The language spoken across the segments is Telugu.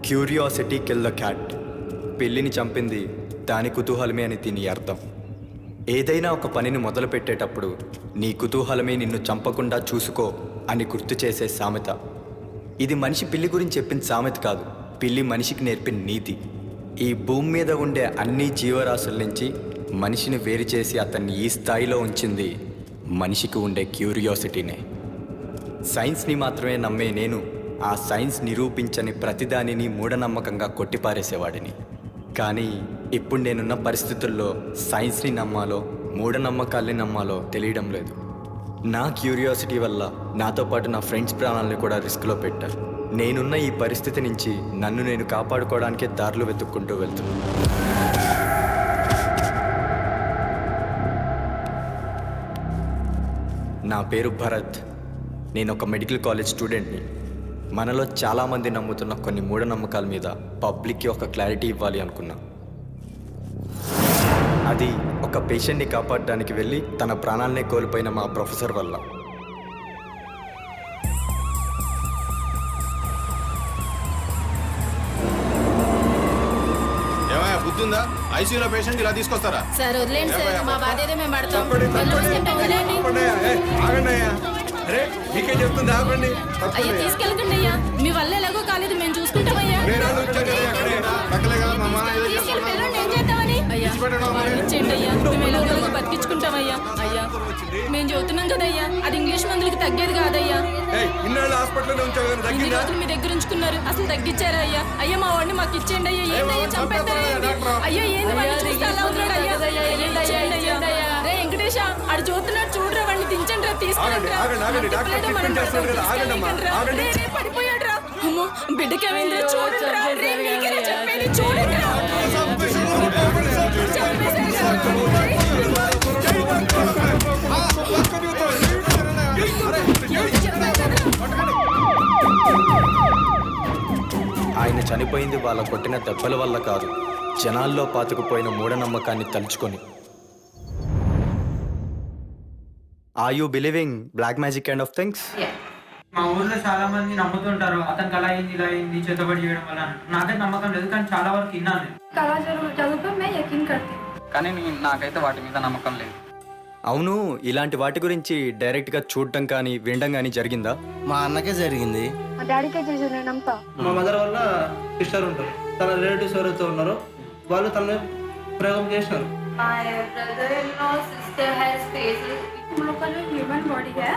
Curiosity kill the cat. పిల్లిని చంపింది దాని కుతూహలమే అని దీని అర్థం. ఏదైనా ఒక పనిని మొదలు పెట్టేటప్పుడు నీ కుతూహలమే నిన్ను చంపకుండా చూసుకో అని గుర్తు చేసే సామెత. ఇది మనిషి పిల్లి గురించి చెప్పిన సామెత కాదు, పిల్లి మనిషికి నేర్పిన నీతి. ఈ భూమి మీద ఉండే అన్ని జీవరాశుల నుంచి మనిషిని వేరు చేసి అతన్ని ఈ స్థాయిలో ఉంచింది మనిషికి ఉండే క్యూరియాసిటీనే. సైన్స్ని మాత్రమే నమ్మే నేను ఆ సైన్స్ నిరూపించని ప్రతిదానిని మూఢనమ్మకంగా కొట్టిపారేసేవాడిని. కానీ ఇప్పుడు నేనున్న పరిస్థితుల్లో సైన్స్ని నమ్మాలో మూఢనమ్మకాల్ని నమ్మాలో తెలియడం లేదు. నా క్యూరియాసిటీ వల్ల నాతో పాటు నా ఫ్రెండ్స్ ప్రాణాలను కూడా రిస్క్లో పెట్టారు. నేనున్న ఈ పరిస్థితి నుంచి నన్ను నేను కాపాడుకోవడానికే దారులు వెతుక్కుంటూ వెళ్తున్నాను. నా పేరు భరత్. నేను ఒక మెడికల్ కాలేజ్ స్టూడెంట్ని. మనలో చాలామంది నమ్ముతున్న కొన్ని మూఢనమ్మకాల మీద పబ్లిక్కి ఒక క్లారిటీ ఇవ్వాలి అనుకున్నా. అది ఒక పేషెంట్ని కాపాడడానికి వెళ్ళి తన ప్రాణాలనే కోల్పోయిన మా ప్రొఫెసర్ వల్ల. బుద్ధిందా? ఐసీయూలో పేషెంట్ ఇలా తీసుకొస్తారా? సార్ వదిలేండి సార్, మా బాధ ఏదో మేము పడతాం. అరే మీకే చెప్తుంది ఆపండి. అయ్యా తీసుకెళ్ళకండి అయ్యా, మీ వల్ల ఎలాగో కాలేదు, మేము చూసుకుంటాం అయ్యా. తీసుకెళ్ళి పిల్లల్ని ఏం చేద్దామని అయ్యా ఇచ్చేయండి అయ్యా, మేము ఎలాగో బతికించుకుంటామయ్యా. అయ్యా మేము చెబుతున్నాం కదయ్యా, అది ఇంగ్లీష్ మందులకి తగ్గేది కాదయ్యా. ఇన్ని రోజులు మీ దగ్గర ఉంచుకున్నారు, అసలు తగ్గించారా అయ్యా? అయ్యా మా వాడిని మాకు ఇచ్చేయండి అయ్యా. ఏందయ్యా చంపేస్తారా? అయ్యా ఏంది వాడిని చూస్తే అలా అవుతున్నాడు అయ్యా. ఇచ్చేయండి అయ్యా. రే వెంకటేశ ఆడు చూస్తున్నాడు, చూడరా వాడిని దించండి రా, తీసుకురండి రా. పడిపోయాడు రా. అమ్మో బిడ్డకేమైంది చూడండి రా. రే మీకేనా చెప్పేది, చూడండి రా. ఆయన చనిపోయింది వాళ్ళ కొట్టిన దెబ్బల వల్ల కాదు, జనాల్లో పాతుకుపోయిన మూఢనమ్మకాన్ని తలుచుకొని. Are you believing black magic kind of things? మా ఊర్లో చాలా మంది నమ్ముతుంటారు, అతనికి అలా అయింది ఇలా అయింది చేతబడి చేయడం వల్ల. నాకైతే నమ్మకం లేదు, కానీ చాలా వరకు విన్నాను. కానీ నాకైతే వాటి మీద నమ్మకం లేదు. అవును, ఇలాంటి వాటి గురించి డైరెక్ట్గా చూడటం కానీ వినడం కానీ జరిగిందా? మా అన్నకే జరిగింది. మా డాడీకే చేసి నేను నమ్మతా. మా మదర్ వల్ల సిస్టర్ ఉంటారు, తన రిలేటివ్స్ ఎవరైతే ఉన్నారో వాళ్ళు తన ప్రయోగం చేశారు. हम लोग का जो ह्यूमन बॉडी है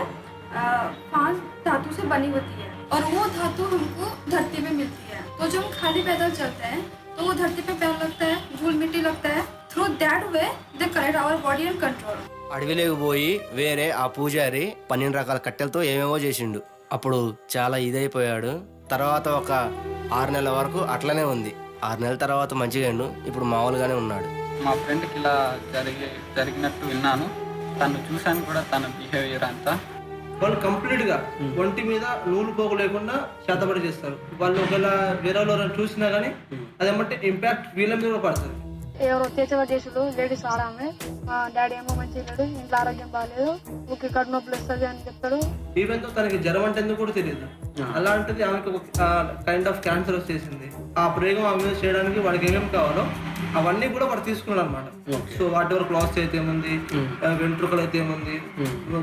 5 धातु से बनी होती है और वो धातु हमको धरती में मिलती है. तो जब हम खाली पैदल चलते हैं तो वो धरती पे पैर लगता है, धूल मिट्टी लगता है. Through that way they connect our body and control. అడవిలోకి పోయి వేరే ఆ పూజారి 12 రకాల కట్టెలతో ఏమేమో చేసిండు. అప్పుడు చాలా ఇదైపోయాడు. తర్వాత ఒక 6 నెలల వరకు అట్లనే ఉంది. 6 నెలల తర్వాత మంచిగా ఇప్పుడు మామూలుగానే ఉన్నాడు. మా ఫ్రెండ్కి ఇలా జరిగినట్టు విన్నాను, తను చూశాను కూడా, తన బిహేవియర్ అంతా. వాళ్ళు కంప్లీట్ గా ఒంటి మీద నూలు పోగు లేకుండా చేతబడి చేస్తారు. వాళ్ళు ఒకవేళ వేరే వాళ్ళు చూసినా గానీ అదేమంటే ఇంపాక్ట్ వీళ్ళ మీద కూడా పడుతుంది. ఎవరో చేసేవాడు చేసుడు లేడీస్ ఆడామే. మా డాడీ ఏమో మంచిగా లేడు, ఇంట్లో ఆరోగ్యం బాగాలేదు, ఊరికి కడు నొప్పులు వస్తుంది అని చెప్తాడు. ఈవెన్ తో తనకి జ్వరం అంటే ఎందుకు కూడా తెలియదు. అలాంటిది ఆమెకు ఒక కైండ్ ఆఫ్ క్యాన్సర్ వచ్చేసింది. ఆ ప్రయోగం ఆమె మీద చేయడానికి వాడికి ఏమేమి కావాలో అవన్నీ కూడా వాడు తీసుకున్నాడు అనమాట. సో వాటి వరకు క్లాస్ అయితే ఏముంది, వెంట్రుకలు అయితే ఏముంది,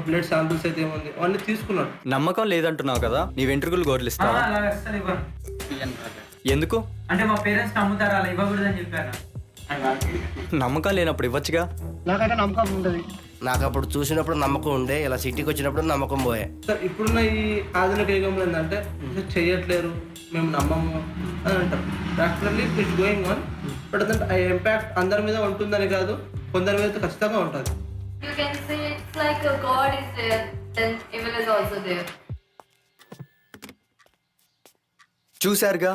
బ్లడ్ శాంపిల్స్ అయితే ఏముంది, అవన్నీ తీసుకున్నాడు. నమ్మకం లేదంటున్నావు కదా, నీ వెంట్రుకలు గోర్లిస్తావా? అలా అసలు ఇవ్వను. ఎందుకు? అంటే మా పేరెంట్స్ నమ్ముతారు, అలా ఇవ్వకూడదని చెప్పారు. నమ్మకం లేనప్పుడు ఇవ్వచ్చుగా. నాకైతే నమ్మకం ఉంటుంది. నాకు అప్పుడు చూసినప్పుడు నమ్మకం ఉండే, ఇలా సిటీకి వచ్చినప్పుడు నమ్మకం పోయే. సార్ ఇప్పుడున్న ఈ ఆధునిక యుగంలో ఏంటంటే చెయ్యట్లేరు, మేము నమ్మము అని అంటారు. Actually it's going on, but అదంటే ఆ ఇంపాక్ట్ అందరి మీద ఉంటుందని కాదు, కొందరి మీద ఖచ్చితంగా ఉంటుంది. You can say it's like a God is there, then evil is also there. చూశారుగా,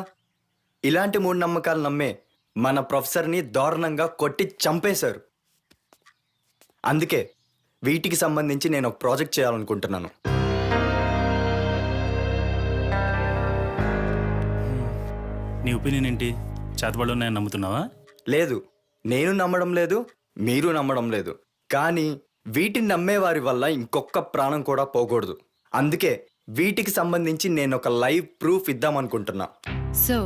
ఇలాంటి మూఢనమ్మకాలు నమ్మే మన ప్రొఫెసర్ని దారుణంగా కొట్టి చంపేశారు. అందుకే వీటికి సంబంధించి నేను ఒక ప్రాజెక్ట్ చేయాలనుకుంటున్నాను. నీ ఒపీనియన్ ఏంటి? చేతబడులు ఉన్నాయని నమ్ముతున్నావా? లేదు, నేను నమ్మడం లేదు, మీరు నమ్మడం లేదు. కానీ వీటిని నమ్మేవారి వల్ల ఇంకొక ప్రాణం కూడా పోకూడదు. అందుకే వీటికి సంబంధించి నేను ఒక లైవ్ ప్రూఫ్ ఇద్దామనుకుంటున్నా. సో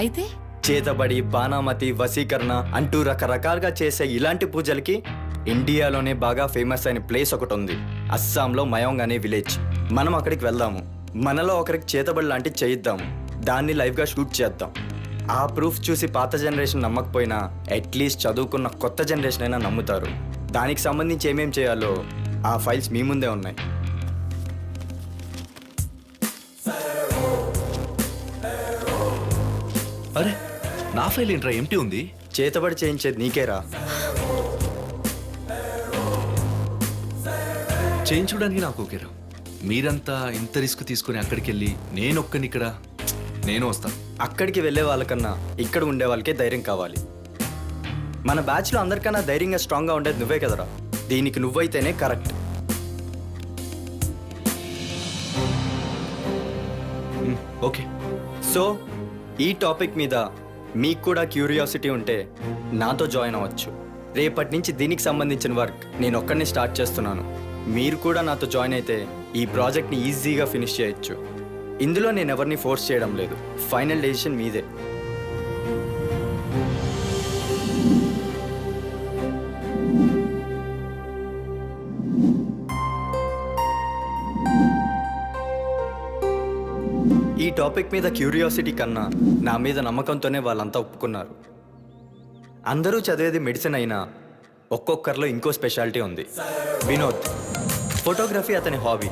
అయితే చేతబడి, బాణామతి, వశీకరణ అంటూ రకరకాలుగా చేసే ఇలాంటి పూజలకి ఇండియాలోనే బాగా ఫేమస్ అయిన ప్లేస్ ఒకటి ఉంది. అస్సాంలో మయాంగ్ అనే విలేజ్. మనం అక్కడికి వెళ్దాము. మనలో ఒకరికి చేతబడి లాంటివి చేయిద్దాము. దాన్ని లైవ్గా షూట్ చేద్దాం. ఆ ప్రూఫ్ చూసి పాత జనరేషన్ నమ్మకపోయినా అట్లీస్ట్ చదువుకున్న కొత్త జనరేషన్ అయినా నమ్ముతారు. దానికి సంబంధించి ఏమేం చేయాలో ఆ ఫైల్స్ మీ ముందే ఉన్నాయి. అరే నా ఫైల్ ఏంట్రా ఎంటీ ఉంది? చేతబడి చేయించేది నీకేరా. చేయించుకోవడానికి నాకు ఓకేరా. మీరంతా ఇంత రిస్క్ తీసుకుని అక్కడికి వెళ్ళి నేనొక్కని ఇక్కడ నేను వస్తాను. అక్కడికి వెళ్ళే వాళ్ళకన్నా ఇక్కడ ఉండే వాళ్ళకే ధైర్యం కావాలి. మన బ్యాచ్లో అందరికన్నా ధైర్యంగా స్ట్రాంగ్గా ఉండేది నువ్వే కదరా. దీనికి నువ్వైతేనే కరెక్ట్. ఓకే. సో ఈ టాపిక్ మీద మీకు కూడా క్యూరియాసిటీ ఉంటే నాతో జాయిన్ అవ్వచ్చు. రేపటి నుంచి దీనికి సంబంధించిన వర్క్ నేను ఒక్కడిని స్టార్ట్ చేస్తున్నాను. మీరు కూడా నాతో జాయిన్ అయితే ఈ ప్రాజెక్ట్ని ఈజీగా ఫినిష్ చేయొచ్చు. ఇందులో నేను ఎవరిని ఫోర్స్ చేయడం లేదు. ఫైనల్ డెసిషన్ మీదే. ఈ టాపిక్ మీద క్యూరియాసిటీ కన్నా నా మీద నమ్మకంతోనే వాళ్ళంతా ఒప్పుకున్నారు. అందరూ చదివేది మెడిసిన్ అయినా ఒక్కొక్కరిలో ఇంకో స్పెషాలిటీ ఉంది. వినోద్ ఫోటోగ్రఫీ అతని హాబీ.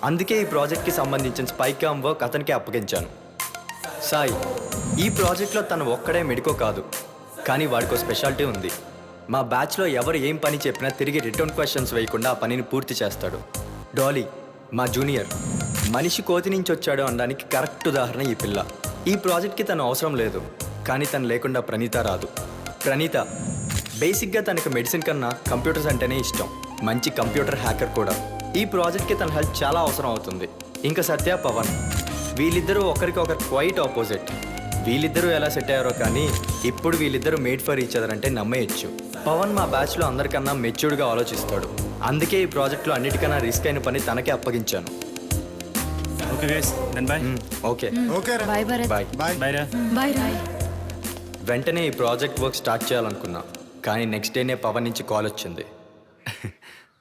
అందుకే ఈ ప్రాజెక్ట్కి సంబంధించిన స్పై క్యామ్ వర్క్ అతనికే అప్పగించాను. సాయి ఈ ప్రాజెక్ట్లో తను ఒక్కడే మెడికో కాదు, కానీ వాడికో స్పెషాలిటీ ఉంది. మా బ్యాచ్లో ఎవరు ఏం పని చెప్పినా తిరిగి రిటర్న్ క్వశ్చన్స్ వేయకుండా ఆ పనిని పూర్తి చేస్తాడు. డాలీ మా జూనియర్. మనిషి కోతి నుంచి వచ్చాడు అనడానికి కరెక్ట్ ఉదాహరణ ఈ పిల్ల. ఈ ప్రాజెక్ట్కి తను అవసరం లేదు, కానీ తను లేకుండా ప్రణీత రాదు. ప్రణీత బేసిక్గా తనకు మెడిసిన్ కన్నా కంప్యూటర్స్ అంటేనే ఇష్టం. మంచి కంప్యూటర్ హ్యాకర్ కూడా. ఈ ప్రాజెక్ట్కి తన హెల్ప్ చాలా అవసరం అవుతుంది. ఇంకా సత్య, పవన్ వీళ్ళిద్దరూ ఒకరికొకరు క్వైట్ ఆపోజిట్. వీళ్ళిద్దరూ ఎలా సెట్ అయ్యారో కానీ ఇప్పుడు వీళ్ళిద్దరూ మేడ్ ఫర్ ఈచ్ అదర్ అంటే నమ్మేయచ్చు. పవన్ మా బ్యాచ్లో అందరికన్నా మెచ్యూర్డ్గా ఆలోచిస్తాడు. అందుకే ఈ ప్రాజెక్ట్లో అన్నిటికన్నా రిస్క్ అయిన పని తనకే అప్పగించాను. Okay guys, then bye. Okay bye Bharat. Bye. Bye రా. బాయ్ రాయ్. వెంటనే ఈ ప్రాజెక్ట్ వర్క్ స్టార్ట్ చేయాలనుకున్నా, కానీ నెక్స్ట్ డేనే పవన్ నుంచి కాల్ వచ్చింది.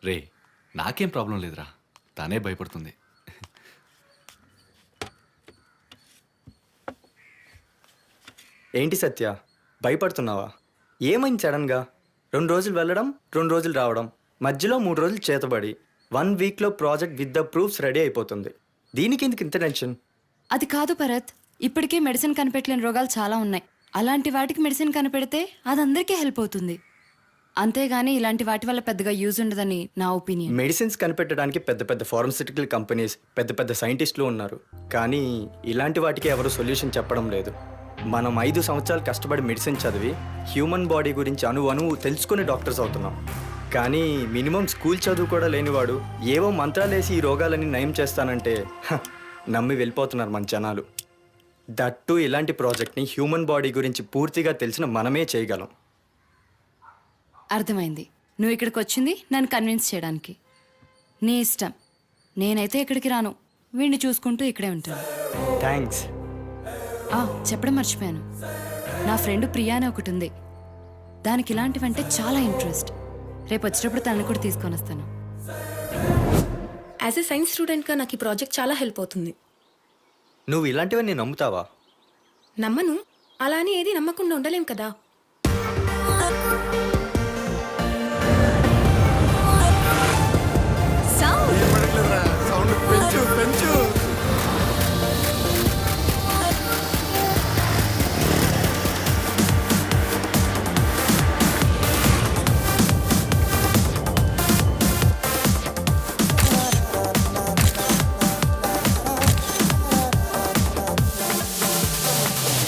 రే నాకేం ప్రాబ్లం లేదురా, తానే భయపడుతుంది. ఏంటి సత్య భయపడుతున్నావా? ఏమైంది సడన్గా? 2 రోజులు వెళ్ళడం, 2 రోజులు రావడం, మధ్యలో 3 రోజులు చేతబడి, 1 వీక్లో project with the proofs ready అయిపోతుంది. దీనికి ఎందుకు ఇంత టెన్షన్? అది కాదు భరత్, ఇప్పటికే మెడిసిన్ కనిపెట్టలేని రోగాలు చాలా ఉన్నాయి. అలాంటి వాటికి మెడిసిన్ కనిపెడితే అది అందరికీ హెల్ప్ అవుతుంది. అంతేగాని ఇలాంటి వాటి వల్ల పెద్దగా యూజ్ ఉండదని నా ఒపీనియన్. మెడిసిన్స్ కనిపెట్టడానికి పెద్ద పెద్ద ఫార్మస్యూటికల్ కంపెనీస్, పెద్ద పెద్ద సైంటిస్టులు ఉన్నారు. కానీ ఇలాంటి వాటికి ఎవరు సొల్యూషన్ చెప్పడం లేదు. మనం 5 సంవత్సరాలు కష్టపడి మెడిసిన్ చదివి హ్యూమన్ బాడీ గురించి అణువు తెలుసుకుని డాక్టర్స్ అవుతున్నాం. కానీ మినిమం స్కూల్ చదువు కూడా లేనివాడు ఏవో మంత్రాలేసి ఈ రోగాలని నయం చేస్తానంటే నమ్మి వెళ్ళిపోతున్నారు మన జనాలు. దట్టు ఇలాంటి ప్రాజెక్ట్ని హ్యూమన్ బాడీ గురించి పూర్తిగా తెలిసిన మనమే చేయగలం. అర్థమైంది. నువ్వు ఇక్కడికి వచ్చింది నన్ను కన్విన్స్ చేయడానికి. నీ ఇష్టం. నేనైతే ఇక్కడికి రాను. వీడిని చూసుకుంటూ ఇక్కడే ఉంటాను. థ్యాంక్స్. చెప్పడం మర్చిపోయాను. నా ఫ్రెండ్ ప్రియా అని ఒకటి ఉంది. దానికి ఇలాంటివంటే చాలా ఇంట్రెస్ట్. రేపు వచ్చేటప్పుడు తనని కూడా తీసుకొని వస్తాను. యాజ్ ఎ సైన్స్ స్టూడెంట్గా నాకు ఈ ప్రాజెక్ట్ చాలా హెల్ప్ అవుతుంది. నువ్వు ఇలాంటివన్నీ నమ్ముతావా? నమ్మను. అలా అని ఏది నమ్మకుండా ఉండలేం కదా.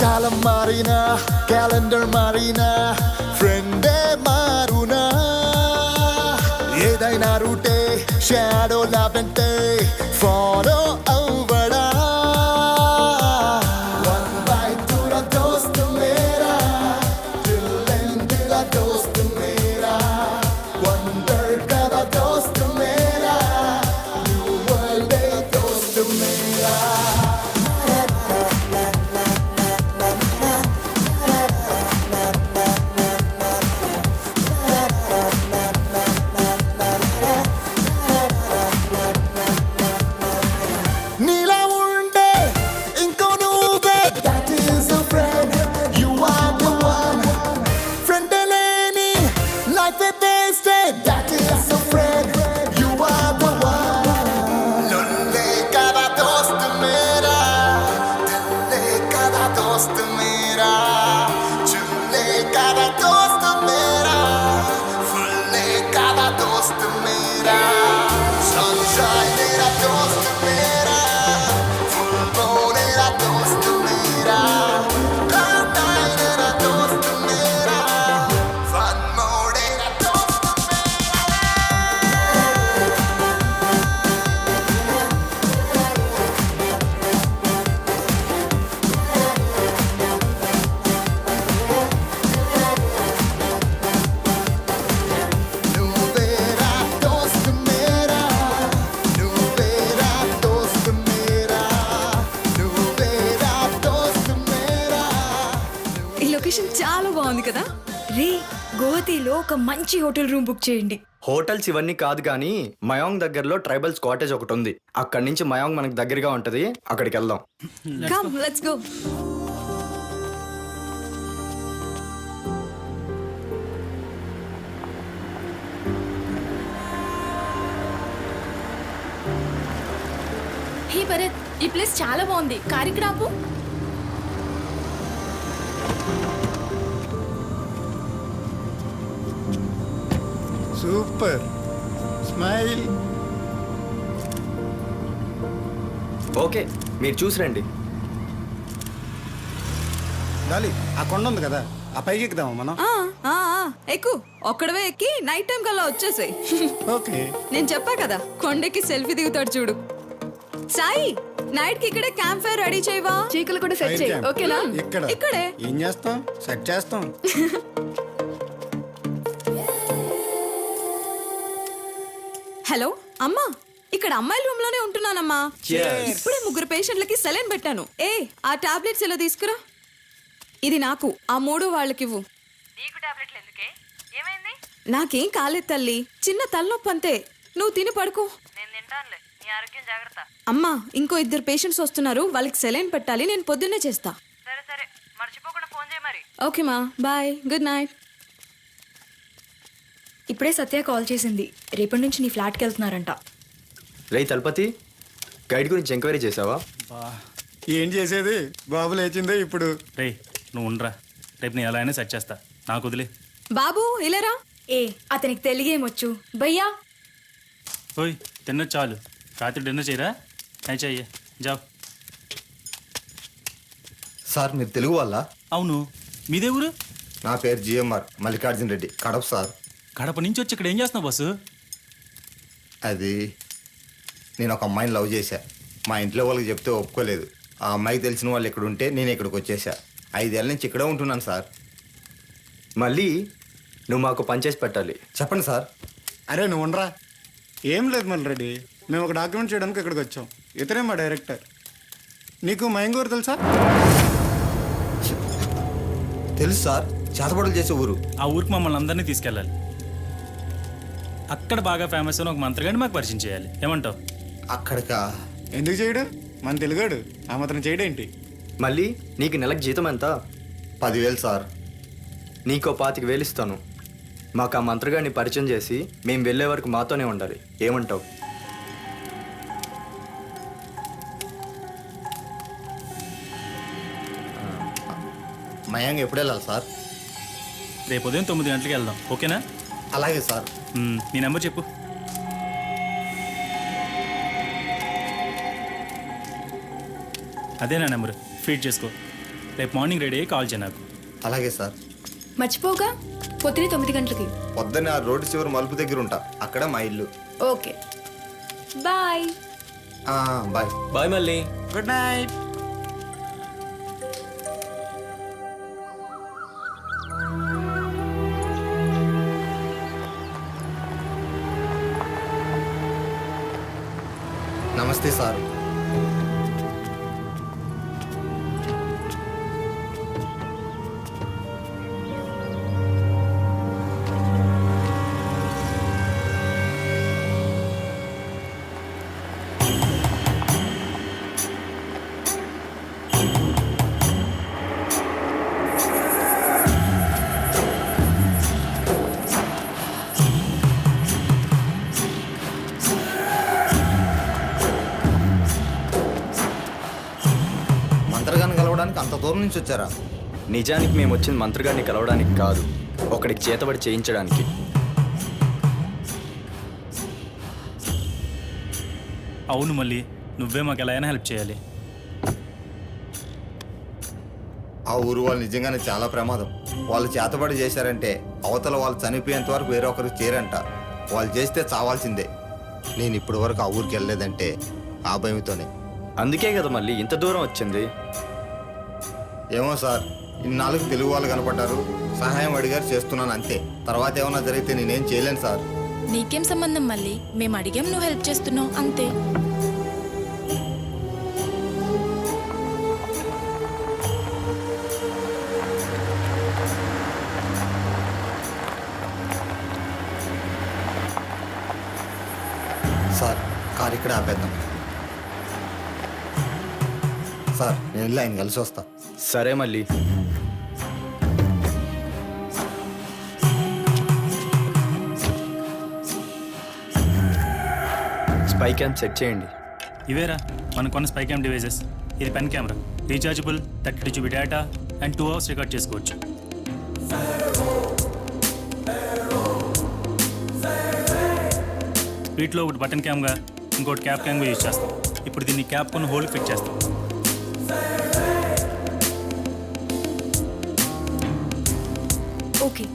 కాలం మారినా క్యాలెండర్ మారినా ఫ్రెండే మారునా ఏదైనా రూటే షాడో లాభంటే ఫాలో అవ్వడా One bite to the dost mera till end the dost mera wonder ka the dost mera new world day dost mera రే గోవతిలో ఒక మంచి హోటల్ రూమ్ బుక్ చేయండి. హోటల్స్ ఇవన్నీ కాదు కానీ మయాంగ్ దగ్గరలో ట్రైబల్స్ కాటేజ్ ఒకటి ఉంది. అక్కడి నుంచి మయాంగ్ మనకు దగ్గరగా ఉంటది, అక్కడికి వెళ్దాం. Come let's go. Hey Bharat, ఈ ప్లేస్ చాలా బాగుంది. కార్ ఇక్కడ ఆపు. Super smile. ఓకే, మీరు చూసి రండి. డాలి ఆ కొండ ఉంది కదా, ఆ పైకి ఎక్కుదామా మనం? ఎక్కు. ఒక్కడవే ఎక్కి నైట్ టైం కల్లా వచ్చేసాయి. ఓకే. నేను చెప్పా కదా కొండకి సెల్ఫీ దిగుతాడు చూడు. సాయి, నైట్ కి ఇక్కడే క్యాంప్ ఫైర్ రెడీ చేయవా? చీకలు కూడా సెట్ చేయి. ఓకేనా? ఇక్కడే ఏం చేస్తాం, సెట్ చేస్తాం. హలో అమ్మా, ఇక్కడ అమ్మాయిల రూమ్ లోనే ఉంటున్నానమ్మా. ఇప్పుడే 3 పేషెంట్లకి సెలైన్ పెట్టాను. ఆ టాబ్లెట్స్ ఇలా తీసుకురా. ఇది నాకు, ఆ 3 వాళ్ళకివ్వు. నాకేం కాలేదు తల్లి, చిన్న తలనొప్పి అంతే. నువ్వు తిని పడుకో. అమ్మా, ఇంకో 2 పేషెంట్స్ వస్తున్నారు, వాళ్ళకి సెలైన్ పెట్టాలి. నేను పొద్దున్నే చేస్తా. ఓకేమా, బాయ్, గుడ్ నైట్. ఇప్పుడే సత్య కాల్ చేసింది, రేపటి నుంచి నీ ఫ్లాట్కి వెళ్తున్నారంట. రే తలపతి, గైడ్ గురించి ఎంక్వైరీ చేసావా? ఏం చేసేది, బాబు లేచిందే ఇప్పుడు. రే నువ్వు ఉండరా, రేపు నేను ఎలా అయినా సెట్ చేస్తా, నాకు వదిలే. బాబు ఇలారా. అతనికి తెలుగేమొచ్చు భయ్యా. ఓయ్ తిన్నది చాలు, రాత్రి డిన్నర్ చేయరా? నై చెయ్యే జావ్. సార్ మీరు తెలుగు వాళ్ళ? అవును, మీదే ఊరు? నా పేరు జిఎంఆర్ మల్లికార్జున రెడ్డి, కడప సార్. కడప నుంచి వచ్చి ఇక్కడ ఏం చేస్తున్నావు బస్సు? అది నేను ఒక అమ్మాయిని లవ్ చేశా. మా ఇంట్లో వాళ్ళకి చెప్తే ఒప్పుకోలేదు. ఆ అమ్మాయికి తెలిసిన వాళ్ళు ఇక్కడ ఉంటే నేను ఇక్కడికి వచ్చేసా. 5 ఏళ్ళ నుంచి ఇక్కడే ఉంటున్నాను సార్. మళ్ళీ నువ్వు మాకు పనిచేసి పెట్టాలి. చెప్పండి సార్. అరే నువ్వు ఉండరా. ఏం లేదు మళ్ళీ రెడ్డి, మేము ఒక డాక్యుమెంట్ చేయడానికి ఇక్కడికి వచ్చాం. ఇతనే మా డైరెక్టర్. నీకు మైంగూరు తెలుసా? తెలుసు సార్, చేతబడులు చేసే ఊరు. ఆ ఊరికి మమ్మల్ని అందరినీ తీసుకెళ్ళాలి. అక్కడ బాగా ఫేమస్ అని ఒక మంత్రగాడిని మాకు పరిచయం చేయాలి. ఏమంటావు? అక్కడికా? ఎందుకు చేయడు, మన తెలుగాడు ఆ మాత్రం చేయడేంటి? మళ్ళీ నీకు నెలకు జీతం ఎంత? 10,000 సార్. నీకో 25,000 ఇస్తాను. మాకు ఆ మంత్రగాడిని పరిచయం చేసి మేము వెళ్ళే వరకు మాతోనే ఉండాలి. ఏమంటావు? మయాంగ్ ఎప్పుడు వెళ్ళాలి సార్? రేపు ఉదయం 9 గంటలకి వెళ్దాం, ఓకేనా? అలాగే సార్. నీ నెంబర్ చెప్పు. అదే నా నెంబర్, ఫీడ్ చేసుకో. రేపు మార్నింగ్ రెడీ అయ్యి కాల్ చేయ నాకు. అలాగే సార్. మర్చిపోగా, పొద్దునే 9 గంటలకి. పొద్దున్నే ఆ రోడ్డు చివరి మలుపు దగ్గర ఉంటా, అక్కడ మా ఇల్లు. Okay bye. బాయ్. బాయ్ మళ్ళీ. Good night. నమస్తే సార్. మంత్రగాన్ని కలవడానికి అంత దూరం నుంచి వచ్చారా? నిజానికి మేము వచ్చిన మంత్రగాడిని కలవడానికి కాదు, ఒకడికి చేతబడి చేయించడానికి. అవును మళ్ళీ, నువ్వే మాకు ఎలా అయినా హెల్ప్ చేయాలి. ఆ ఊరు వాళ్ళు నిజంగానే చాలా ప్రమాదం. వాళ్ళు చేతబడి చేశారంటే అవతల వాళ్ళు చనిపోయేంత వరకు వేరే ఒకరికి చేరంట. వాళ్ళు చేస్తే చావాల్సిందే. నేను ఇప్పటి వరకు ఆ ఊరికి వెళ్ళలేదంటే ఆ భయంతోనే. అందుకే కదా మళ్ళీ ఇంత దూరం వచ్చింది. ఏమో సార్, ఇన్నాళ్ళకి తెలుగు వాళ్ళు కనపడ్డారు, సహాయం అడిగారు, చేస్తున్నాను అంతే. తర్వాత ఏమైనా జరిగితే నేనేం చేయలేను సార్. నీకేం సంబంధం మళ్ళీ? మేము అడిగాం, నువ్వు హెల్ప్ చేస్తున్నావు అంతే. సార్ కారు ఇక్కడ ఆపేద్దాం. సార్ నేను వెళ్ళి ఆయన కలిసి వస్తా. సరే మళ్ళీ. స్పై క్యామ్ సెట్ చేయండి. ఇవేరా మనం కొన్న స్పై క్యామ్ డివైసెస్. ఇది pen camera, rechargeable, 32 GB data and 2 hours record చేసుకోవచ్చు. వీటిలో ఒకటి బటన్ క్యామ్గా, ఇంకోటి క్యాప్ క్యామ్గా యూజ్ చేస్తాం. ఇప్పుడు దీన్ని క్యాప్ కొన్ని హోల్డ్ ఫిట్ చేస్తాం. ఓకే.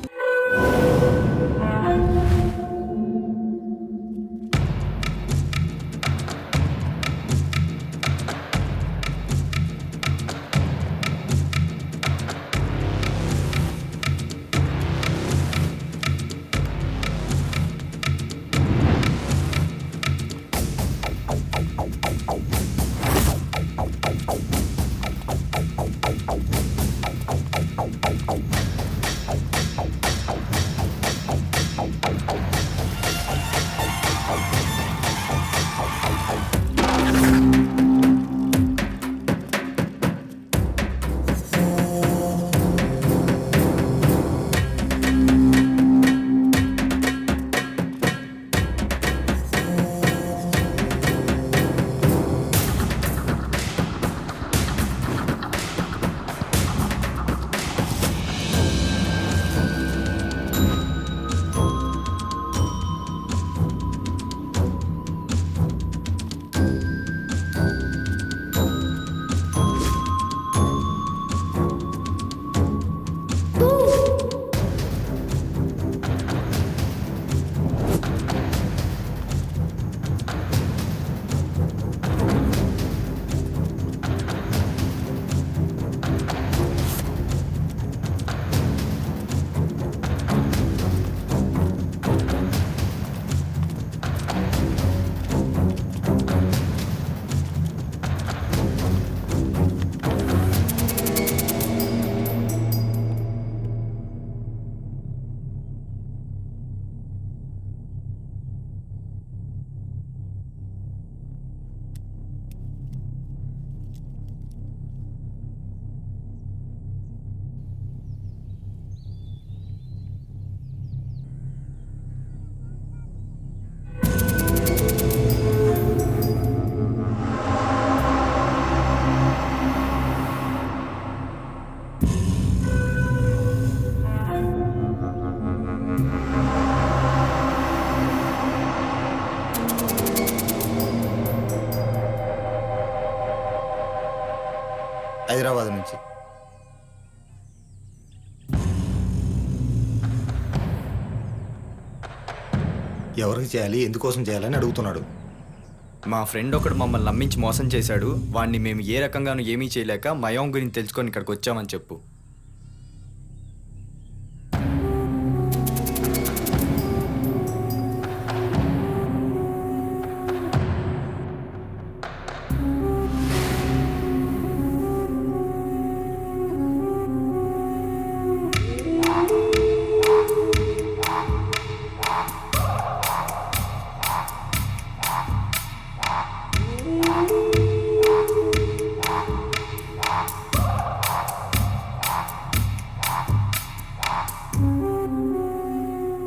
హైదరాబాద్ నుంచి. ఎవరికి చేయాలి, ఎందుకోసం చేయాలని అడుగుతున్నాడు. మా ఫ్రెండ్ ఒకడు మమ్మల్ని నమ్మించి మోసం చేశాడు. వాడిని మేము ఏ రకంగానూ ఏమీ చేయలేక మయాంగ్ గురించి తెలుసుకొని ఇక్కడికి వచ్చామని చెప్పు.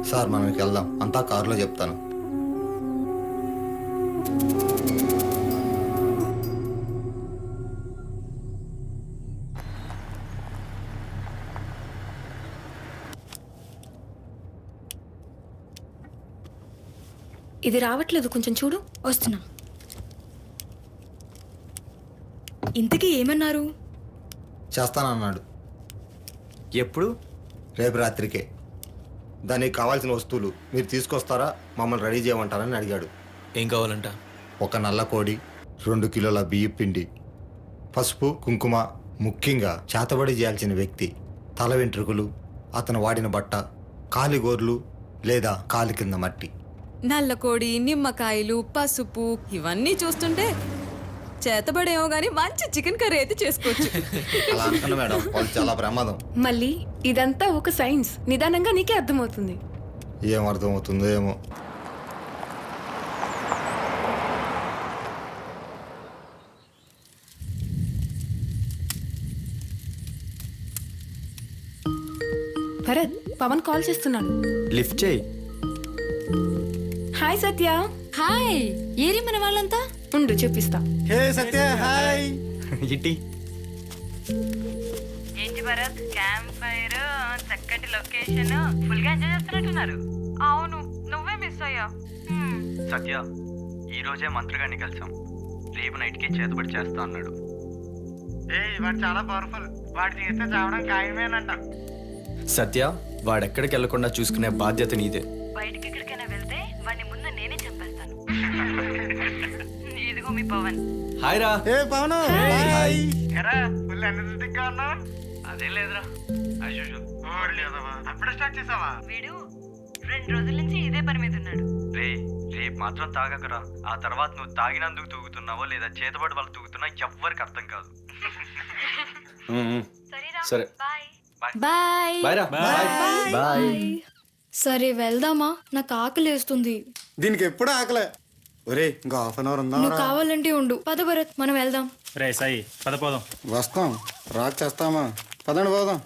సార్ మనకి వెళ్దాం, అంతా కారులో చెప్తాను. ఇది రావట్లేదు, కొంచెం చూడు. వస్తున్నా. ఇంతకీ ఏమన్నారు? చేస్తానన్నాడు. ఎప్పుడు? రేపు రాత్రికే. దానికి కావాల్సిన వస్తువులు మీరు తీసుకొస్తారా, మమ్మల్ని రెడీ చేయమంటారని అడిగాడు. ఏం కావాలంట? ఒక నల్ల కోడి, 2 కిలోల బియ్య పిండి, పసుపు, కుంకుమ, ముఖ్యంగా చేతబడి చేయాల్సిన వ్యక్తి, తల వెంట్రుకలు, అతను వాడిన బట్ట, కాలిగోర్లు లేదా కాలి కింద మట్టి. నల్లకోడి, నిమ్మకాయలు, పసుపు ఇవన్నీ చూస్తుంటే చేతబడేమో గానీ మంచి చికెన్ కర్రీ అయితే చేసుకోవచ్చు. అలా అనుకున్నా మేడం, వాళ్ళు చాలా ప్రమాదం. మళ్ళీ ఇదంతా ఒక సైన్స్. నిదానంగా నీకే అర్థమవుతుంది. ఏం అర్థమవుతుందో ఏమో. భరత్ పవన్ కాల్ చేస్తున్నాడు. లిఫ్ట్ చేయి. హాయ్ సత్య. హాయ్, ఏరి మన వాళ్ళంతా? ఉండు చూపిస్తా. హే సత్య హాయ్. ఇటీ ఏంటి భరత్, క్యాంప్ ఫైర్, చక్కటి లొకేషన్, ఫుల్ గా ఎంజాయ్ చేస్తున్నట్టున్నారు. అవును, నువ్వే మిస్ అయ్యా. సత్య, ఈ రోజే మంత్రిగారిని కలిసాం. రేపు నైట్కి చేతబడి చేస్తా అన్నాడు. వాడు చాలా పవర్ఫుల్. వాడి చేస్తే చావడం ఖాయమేనంట. సత్య, వాడెక్కడికి వెళ్లకుండా చూసుకునే బాధ్యత నీదే. బయటికి ఎక్కడికైనా వెళ్తే వాడిని ముందు నేనే చంపేస్తాను. ఇదిగో మీ పవన్. హాయ్ రా. ఏ పవన్ హాయ్. ఎరా ఫుల్ ఎనర్జెటిక్ గా ఉన్నావు. అదేం లేదురా, అప్పుడే స్టార్ట్ చేసావా? వీడు 2 రోజుల నుంచి ఇదే పని మీద ఉన్నాడు. రేపు మాత్రం తాగకరా. ఆ తర్వాత నువ్వు తాగినందుకు తూగుతున్నావో లేదా చేతబడి వాళ్ళు తూగుతున్నా ఎవ్వరికి అర్థం కాదు. సరే బాయ్. బాయ్ రా. బాయ్. సరే వెళ్దామా, నాకు ఆకలి వేస్తుంది. దీనికి ఎప్పుడు ఆకలే. ఒరే ఇంకా హాఫ్ అన్ అవర్ ఉందా? నువ్వు కావాలంటే ఉండు. పద భరత్, మనం వెళ్దాం. రే సాయి, పద పోదాం. వస్తాం, రాక్ చేస్తామా? పదండి పోదాం.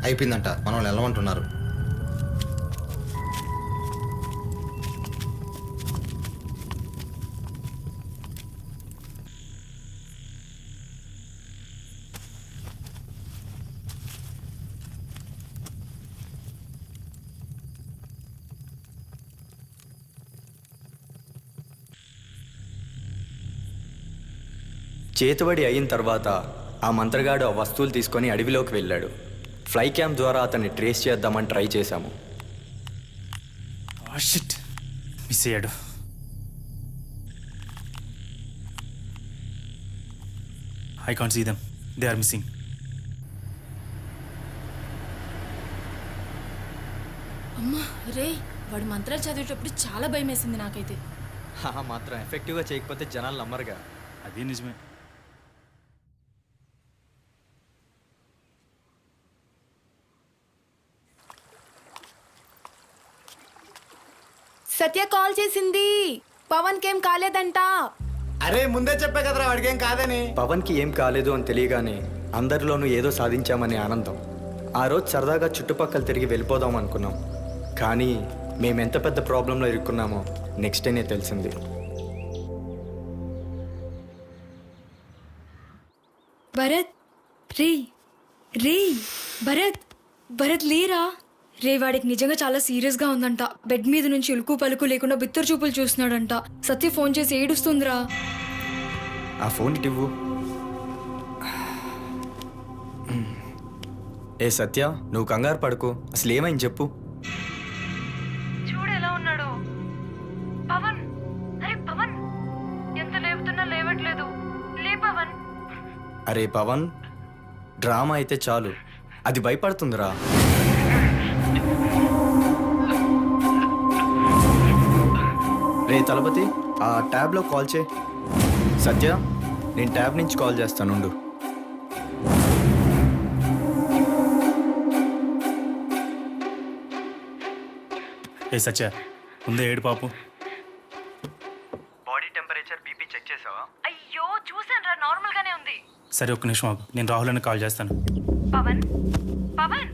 అయిపోయిందంట, మనం వాళ్ళు వెళ్ళమంటున్నారు. చేతుబడి అయిన తర్వాత ఆ మంత్రగాడు ఆ వస్తువులు తీసుకొని అడవిలోకి వెళ్ళాడు. ఫ్లై క్యామ్ ద్వారా అతన్ని ట్రేస్ చేద్దామని ట్రై చేశాము. షిట్, మిస్ అయ్యాడు. I can't see them, they are missing. అమ్మా రే, వాడు మంత్రాలు చదివేటప్పుడు చాలా భయం వేసింది నాకైతే. మాత్రం ఎఫెక్టివ్గా చేయకపోతే జనాలు నమ్మరుగా. అది నిజమే. సత్య కాల్ చేసింది, పవన్ కేం కాలేదంట. అరే ముందే చెప్పే కదరా వాడికేం కాదని. పవన్కి ఏం కాలేదు అని తెలియగానే అందరిలోనూ ఏదో సాధించామనే ఆనందం. ఆ రోజు సరదాగా చుట్టుపక్కల తిరిగి వెళ్ళిపోదాం అనుకున్నాం, కానీ మేమెంత పెద్ద ప్రాబ్లంలో ఇరుక్కున్నామో నెక్స్ట్ డేనే తెలిసింది. భరత్ రే రే భరత్ భరత్ లేరా రే, వాడికి నిజంగా చాలా సీరియస్గా ఉందంట. బెడ్ మీద నుంచి ఉలుకు పలుకు లేకుండా బిత్తర చూపులు చూస్తున్నాడంట. సత్య ఫోన్ చేసి ఏడుస్తుందిరా. ఆ ఫోన్ ఇవ్వు. ఏ సత్య, నువ్వు కంగారు పడుకో, అసలు ఏమైంది చెప్పు. చూడు ఎలా ఉన్నాడు పవన్. అరే పవన్, ఎంత లేపుతున్నా లేవట్లేదు. లే పవన్. అరే పవన్, డ్రామా అయితే చాలు, అది భయపడుతుందిరా. రే తలపతి, ఆ ట్యాబ్లో కాల్ చేయి. సత్య, నేను ట్యాబ్ నుంచి కాల్ చేస్తానుండు. ఏ సత్య, ఉందే ఏడు పాపు. బాడీ టెంపరేచర్, బీపీ చెక్ చేసావా? అయ్యో చూసానురా, నార్మల్ గానే ఉంది. సరే ఒక్క నిమిషం ఆగు, నేను రాహుల్ అని కాల్ చేస్తాను. పవన్ పవన్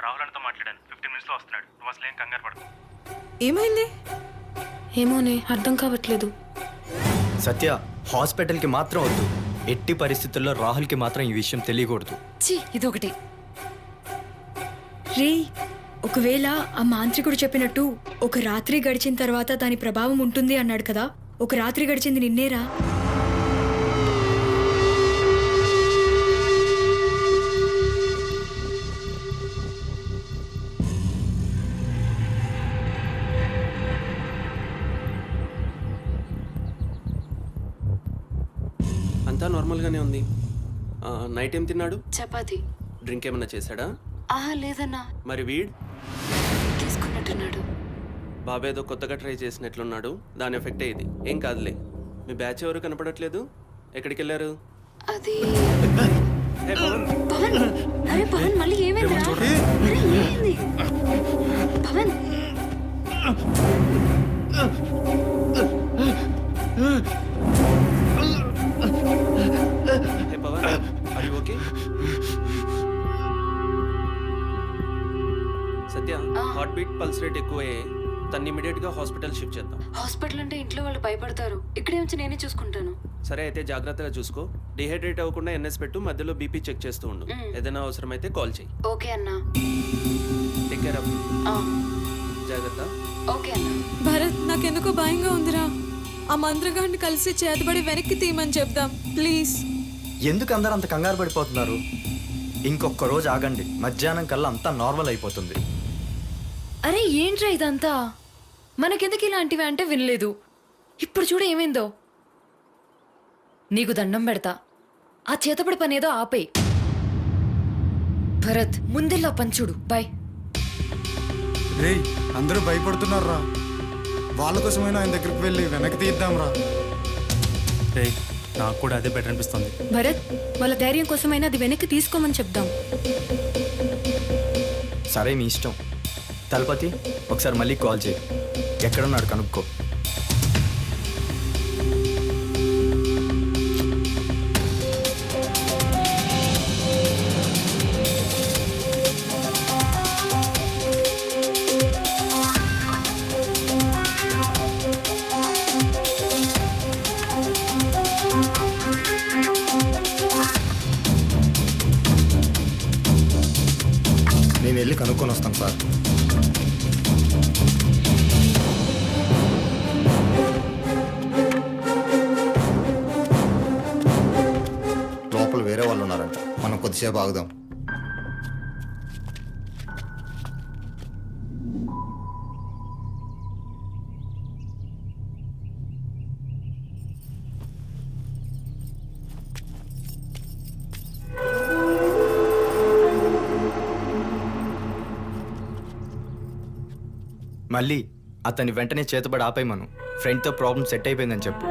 రాహుల్ అనితో మాట్లాడాను, 15 minutesలో వస్తున్నాడు. నువ్వు అసలు ఏం కంగారు పడకు. ఏమైంది? ఏమోనే అర్థం కావట్లేదు. సత్య, హాస్పిటల్కి మాత్రం వద్దు. ఎట్టి పరిస్థితుల్లో రాహుల్కి మాత్రం ఈ విషయం తెలియకూడదు. ఛీ, ఇదొకటి. రే, ఒకవేళ ఆ మాంత్రికుడు చెప్పినట్టు ఒక రాత్రి గడిచిన తర్వాత దాని ప్రభావం ఉంటుంది అన్నాడు కదా, ఒక రాత్రి గడిచింది నిన్నేరా. అంతా నార్మల్గానే ఉంది. నైట్ ఏం తిన్నాడు? చపాతి. డ్రింక్ ఏమన్నా చేశాడా? ఆహా లేదన్నా. మరి వీడ్ తీసుకున్నట్టున్నాడు. బాబేదో కొత్తగా ట్రై చేసినట్లున్నాడు, దాని ఎఫెక్టే ఇది. ఏం కాదులే. మీ బ్యాచ్ ఎవరు కనపడట్లేదు, ఎక్కడికి వెళ్ళారు? అది హే పవన్. పవన్, అరే పవన్ మళ్ళీ ఏమైందిరా? అరే ఏమైంది Pavan? Hey Pavan, are you okay? Satya, heart beat, pulse rate ఎక్కువయ్యాయి. తన్ని ఇమీడియట్ గా హాస్పిటల్ షిఫ్ట్ చేద్దాం. హాస్పిటల్ అంటే ఇంట్లో వాళ్ళు భయపడతారు, ఇక్కడే ఉంచి నేనే చూసుకుంటాను. సరే అయితే జాగ్రత్తగా చూసుకో. డిహైడ్రేట్ అవ్వకుండా ఎన్ఎస్ పెట్టు, మధ్యలో బీపీ చెక్ చేస్తూ ఉండు. ఏదైనా అవసరమైతే కాల్ చేయి. ఓకే అన్నా. Take care of. జాగ్రత్త. ఓకే అన్నా. భరత్, నాకెందుకో భయంగా ఉందిరా. ఆ మంత్రగాడిని కలిసి చేతబడి వెనక్కి తీయమని చెప్దాం ప్లీజ్. ఎందుకు అందరూ అంత కంగారు పడిపోతున్నారు? ఇంకొక రోజు ఆగండి, మధ్యాహ్నం కల్లా అంతా నార్మల్ అయిపోతుంది. అరే ఏంట్రా ఇదంతా? మనకెందుకు ఇలాంటివి అంటే వినలేదు. ఇప్పుడు చూడు ఏమైందో. నీకు దండం పెడతా, ఆ చేతబడి పనేదో ఆపేయి. భరత్, ముందెల్లా పంచుడు. బాయ్. రే, అందరూ భయపడుతున్నారా, వాళ్ళ కోసమైనా ఆయన దగ్గరికి వెళ్ళి వెనక్కి తీద్దాంరా. రే, నాకు కూడా అదే బెటర్ అనిపిస్తుంది. భరత్, వాళ్ళ ధైర్యం కోసమైనా అది వెనక్కి తీసుకోమని చెప్దాం. సరే మీ ఇష్టం. తలపతి, ఒకసారి మళ్ళీ కాల్ చేయి, ఎక్కడున్నాడు కనుక్కో. లోపల వేరే వాళ్ళు ఉన్నారంట, మనం కొద్దిసేపు ఆగుదాం. మళ్ళీ అతని వెంటనే చేతబడి ఆపేయమను. ఫ్రెండ్తో ప్రాబ్లం సెట్ అయిపోయిందని చెప్పు.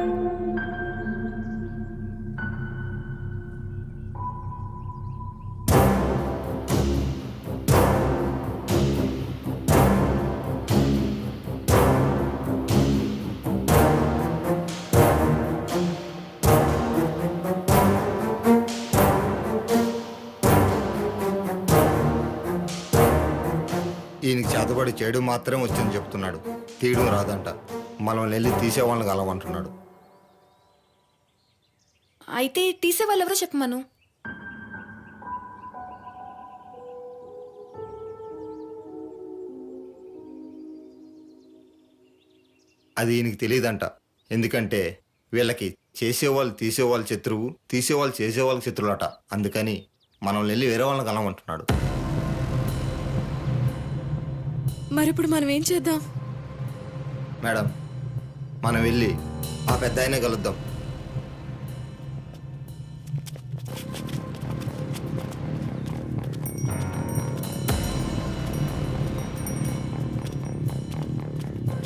ఈయనకి చేతబడి చేయడం మాత్రమే వచ్చింది చెప్తున్నాడు, తీయడం రాదంట. మనం వెళ్ళి తీసే వాళ్ళని కలవంటున్నాడు. అయితే తీసే వాళ్ళు ఎవరో చెప్పమను. అది ఈయనకి తెలియదంట. ఎందుకంటే వీళ్ళకి చేసేవాళ్ళు తీసేవాళ్ళు శత్రువు, తీసేవాళ్ళు చేసేవాళ్ళకి శత్రువులట. అందుకని మనం వెళ్ళి వేరే వాళ్ళని కలవంటున్నాడు. మరి ఇప్పుడు మనం ఏం చేద్దాం? మేడం, మనం వెళ్ళి ఆ పెద్ద ఆయనే కలుద్దాం.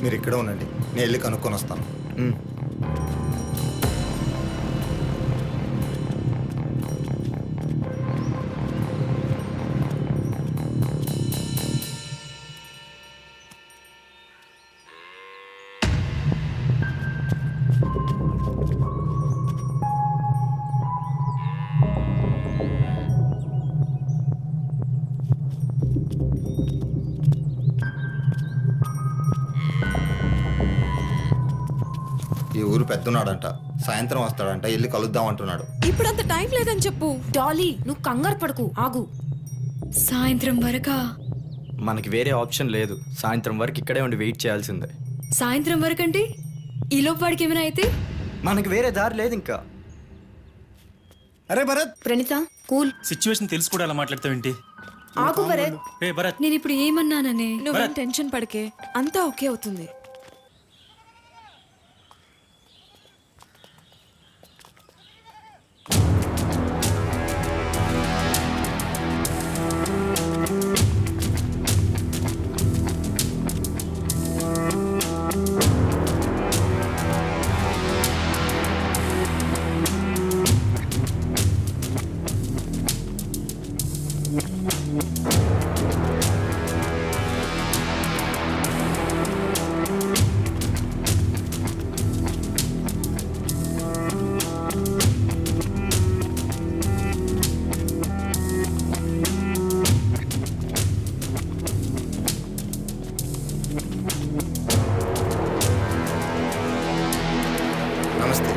మీరు ఇక్కడ ఉండండి, నేను వెళ్ళి కనుక్కొని వస్తాను. ఈ ఊరు పెద్దన్నాడంట, సాయంత్రం వస్తాడంట, వెళ్ళి కలుద్దాం అంటున్నాడు. ఇప్పుడు అంత టైం లేదని చెప్పు. డాలీ, నువ్వు కంగారు పడకు, ఆగు. సాయంత్రం వరకా? మనకి వేరే ఆప్షన్ లేదు. సాయంత్రం వరకు ఇక్కడే ఉండి వెయిట్ చేయాల్సిందే. సాయంత్రం వరకు అంటే ఈలోపు వాడికి ఏమైనా అయితే? మనకి వేరే దారి లేదు ఇంకా. అరే భరత్, ప్రణీత కూల్. సిచ్యువేషన్ తెలుసు కూడా అలా మాట్లాడతావేంటి? ఆగు భరత్. రే భరత్, నేను ఇప్పుడు ఏమన్నాననే? నువ్వేం టెన్షన్ పడకే, అంతా ఓకే అవుతుంది. నమస్తే.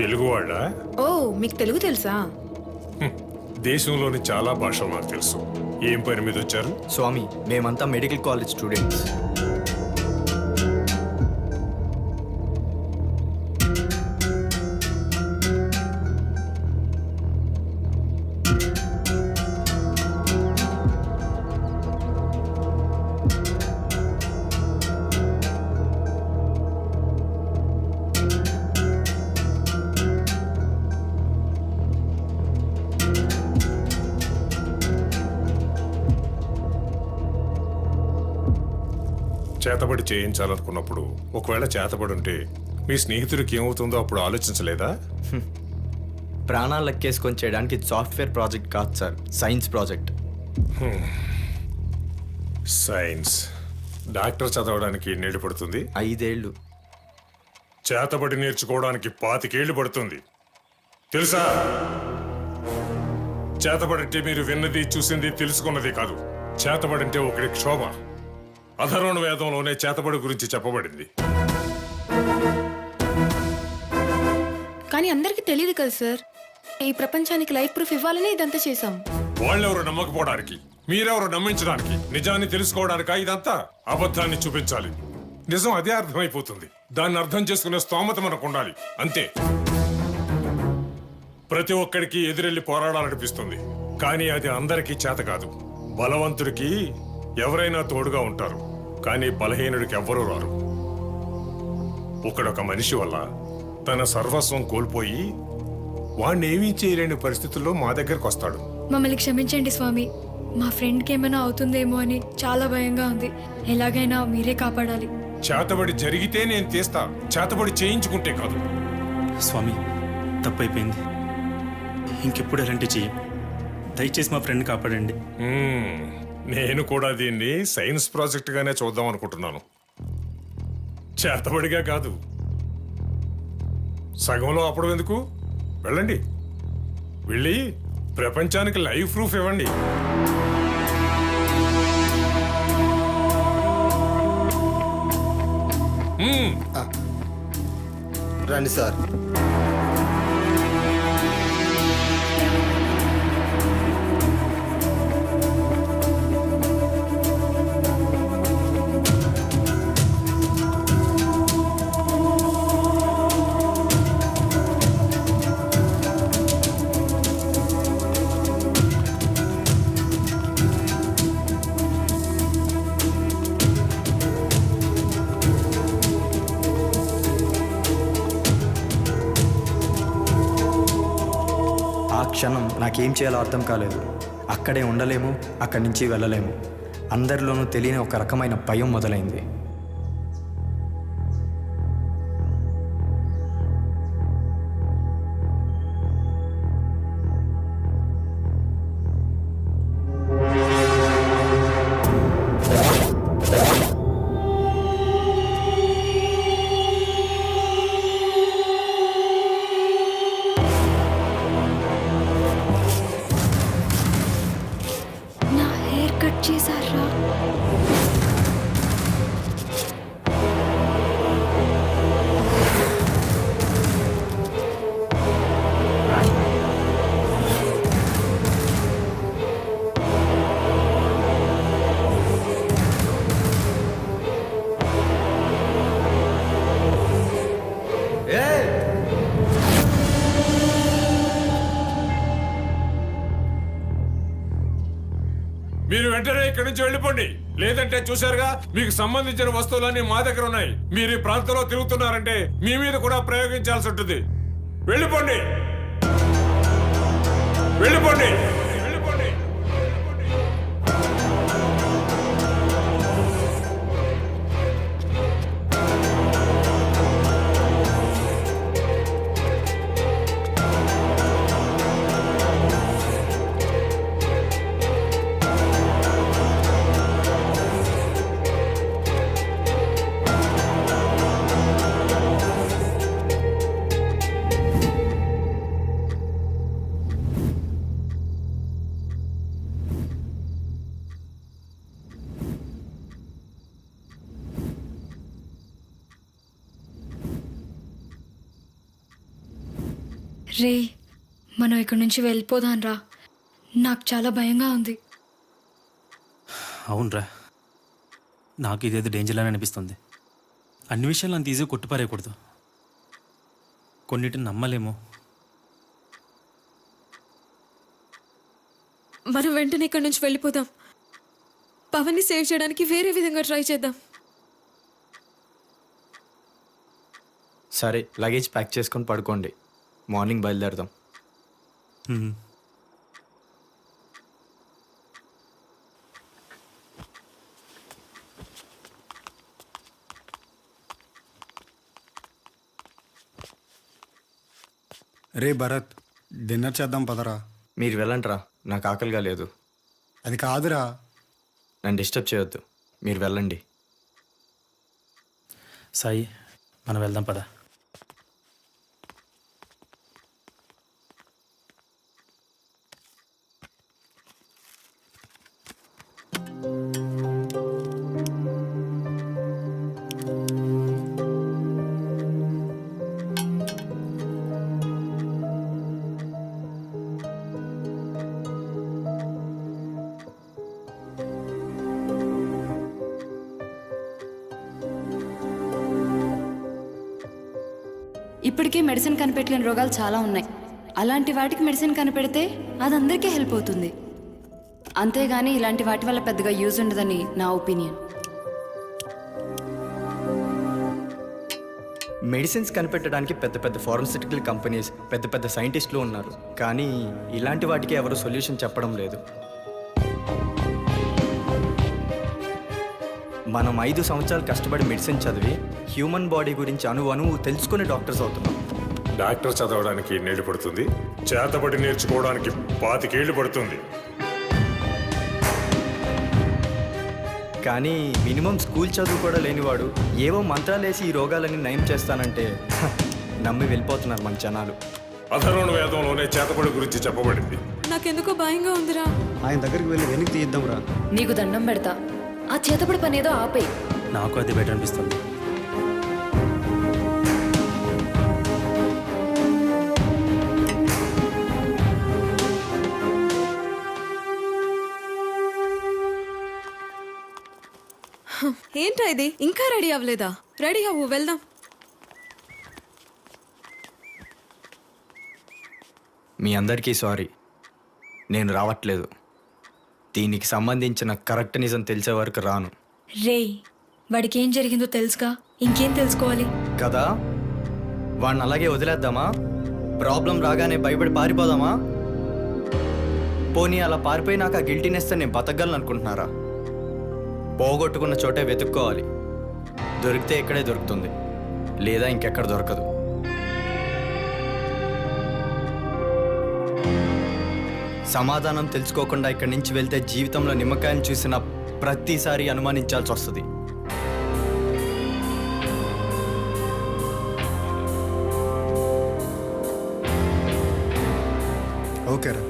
తెలుగు వాళ్ళ? ఓ, మీకు తెలుగు తెలుసా? దేశంలోని చాలా భాషలు నాకు తెలుసు. ఏం పని మీద వచ్చారు? స్వామి, మేమంతా మెడికల్ కాలేజ్ స్టూడెంట్స్. చేతబడి చేయించాలనుకున్నప్పుడు ఒకవేళ చేతబడి ఉంటే మీ స్నేహితుడికి ఏమవుతుందో అప్పుడు ఆలోచించలేదా? ప్రాణాలు లెక్కేసుకొని చేయడానికి సాఫ్ట్వేర్ ప్రాజెక్ట్ కాదు sir, science project. Science doctor చదవడానికి ఎన్నేళ్ళు పడుతుంది? 5 ఏళ్ళు. చేతబడి నేర్చుకోవడానికి 25 ఏళ్ళు పడుతుంది తెలుసా? చేతబడంటే మీరు విన్నది చూసింది తెలుసుకున్నది కాదు. చేతబడంటే ఒకటి క్షోభ. అధర్వణ వేదంలోనే చేతబడి గురించి చెప్పబడింది. కానీ అందరికీ తెలియదు కదా సార్. ఈ ప్రపంచానికి లైఫ్ ప్రూఫ్ ఇవ్వాలని ఇదంతా చేశాం. వాళ్ళెవరు నమ్మకపోవడానికి, మీరెవరు నమ్మించడానికి, నిజాన్ని తెలుసుకోవడానికా ఇదంతా? అబద్ధాన్ని చూపించాలి, నిజం అదే అర్థమైపోతుంది. దాన్ని అర్థం చేసుకునే స్తోమత మనకు ఉండాలి, అంతే. ప్రతి ఒక్కడికి ఎదురెళ్ళి పోరాడాలనిపిస్తుంది, కానీ అది అందరికీ చేత కాదు. బలవంతుడికి ఎవరైనా తోడుగా ఉంటారు, కానీ బలహీనుడికి ఎవ్వరూ రారు. ఒకడొక మనిషి వల్ల తన సర్వస్వం కోల్పోయి వాణ్ణి ఏమీ చేయలేని పరిస్థితుల్లో మా దగ్గరకు వస్తాడు. మమ్మల్ని క్షమించండి స్వామి, మా ఫ్రెండ్కి ఏమైనా అవుతుందేమో అని చాలా భయంగా ఉంది. ఎలాగైనా మీరే కాపాడాలి. చేతబడి జరిగితే నేను తీస్తా, చేతబడి చేయించుకుంటే కాదు. స్వామి, తప్పైపోయింది. ఇంకెప్పుడు అలాంటి చెయ్యి. దయచేసి మా ఫ్రెండ్ కాపాడండి. నేను కూడా దీన్ని సైన్స్ ప్రాజెక్ట్ గానే చూద్దాం అనుకుంటున్నాను, చేతబడిగా కాదు. సగంలో అప్పుడు ఎందుకు? వెళ్ళండి, వెళ్ళి ప్రపంచానికి లైవ్ ప్రూఫ్ ఇవ్వండి. రండి సార్. ఆ క్షణం నాకేం చేయాలో అర్థం కాలేదు. అక్కడే ఉండలేము, అక్కడి నుంచి వెళ్ళలేము. అందరిలోనూ తెలియని ఒక రకమైన భయం మొదలైంది. నా హెయిర్ కట్ చేశారా? మీరు వెంటనే ఇక్కడి నుంచి వెళ్ళిపోండి, లేదంటే చూశారుగా మీకు సంబంధించిన వస్తువులన్నీ మా దగ్గర ఉన్నాయి. మీరు ఈ ప్రాంతంలో తిరుగుతున్నారంటే మీ మీద కూడా ప్రయోగించాల్సి ఉంటుంది. వెళ్ళిపోండి, వెళ్ళిపోండి, వెళ్ళిపోండి. రే, మనం ఇక్కడి నుంచి వెళ్ళిపోదాం రా. నాకు చాలా భయంగా ఉంది. అవునరా, నాకు ఇదేదో డేంజర్ అని అనిపిస్తుంది. అన్ని విషయాలు అంత ఈజీగా కొట్టుపారేయకూడదు. కొన్నిటిని నమ్మలేము. మనం వెంటనే ఇక్కడి నుంచి వెళ్ళిపోదాం. పవన్ని సేవ్ చేయడానికి వేరే విధంగా ట్రై చేద్దాం. సరే, లగేజ్ ప్యాక్ చేసుకొని పడుకోండి, మార్నింగ్ బయలుదేరదాం. రే భరత్, డిన్నర్ చేద్దాం పదరా. మీరు వెళ్ళండిరా, నాకు ఆకలిగా లేదు. అది కాదురా. నన్ను డిస్టర్బ్ చేయొద్దు, మీరు వెళ్ళండి. సాయి, మనం వెళ్దాం పద. ఇప్పటికే మెడిసిన్ కనిపెట్టలేని రోగాలు చాలా ఉన్నాయి. అలాంటి వాటికి మెడిసిన్ కనిపెడితే అది అందరికీ హెల్ప్ అవుతుంది. అంతేగాని ఇలాంటి వాటి వల్ల పెద్దగా యూజ్ ఉండదని నా ఒపీనియన్. మెడిసిన్స్ కనిపెట్టడానికి పెద్ద పెద్ద ఫార్మస్యూటికల్ కంపెనీస్, పెద్ద పెద్ద సైంటిస్టులు ఉన్నారు. కానీ ఇలాంటి వాటికి ఎవరు సొల్యూషన్ చెప్పడం లేదు. మనం 5 సంవత్సరాలు కష్టపడి మెడిసిన్ చదివి హ్యూమన్ బాడీ గురించి అణువు తెలుసుకునే డాక్టర్స్ అవుతున్నాం. డాక్టర్ చదవడానికి ఎన్నేళ్ళు పడుతుంది, చేతబడి నేర్చుకోవడానికి 25 ఏళ్ళు పడుతుంది. కానీ మినిమం స్కూల్ చదువు కూడా లేనివాడు ఏవో మంత్రాలేసి ఈ రోగాలన్నీ నయం చేస్తానంటే నమ్మి వెళ్ళిపోతున్నారు మన జనాలు. అధర్వణ వేదంలోనే చేతబడి గురించి చెప్పబడింది. నాకెందుకో భయంగా ఉందిరా. ఆయన దగ్గరికి వెళ్ళి వెనక్కి తీద్దాంరా. నీకు దండం పెడతా, ఆ చేతపడి పని ఏదో ఆపేయి. నాకు అది బెటర్ అనిపిస్తుంది. ఏంట్రా ఇది, ఇంకా రెడీ అవ్వలేదా? రెడీ అవ్వు, వెళ్దాం. మీ అందరికీ సారీ, నేను రావట్లేదు. దీనికి సంబంధించిన కరెక్ట్ నిజం తెలిసే వరకు రాను. రేయ్, వాడికి ఏం జరిగిందో తెలుసుగా, ఇంకేం తెలుసుకోవాలి కదా? వాడిని అలాగే వదిలేద్దామా? ప్రాబ్లం రాగానే భయపడి పారిపోదామా? పోనీ అలా పారిపోయినాక గిల్టీనెస్ నేను బతకగలను అనుకుంటున్నారా? పోగొట్టుకున్న చోటే వెతుక్కోవాలి. దొరికితే ఇక్కడే దొరుకుతుంది, లేదా ఇంకెక్కడ దొరకదు. సమాధానం తెలుసుకోకుండా ఇక్కడి నుంచి వెళ్తే జీవితంలో నిమ్మకాయని చూసిన ప్రతిసారి అనుమానించాల్సి వస్తుంది. ఓకేరా,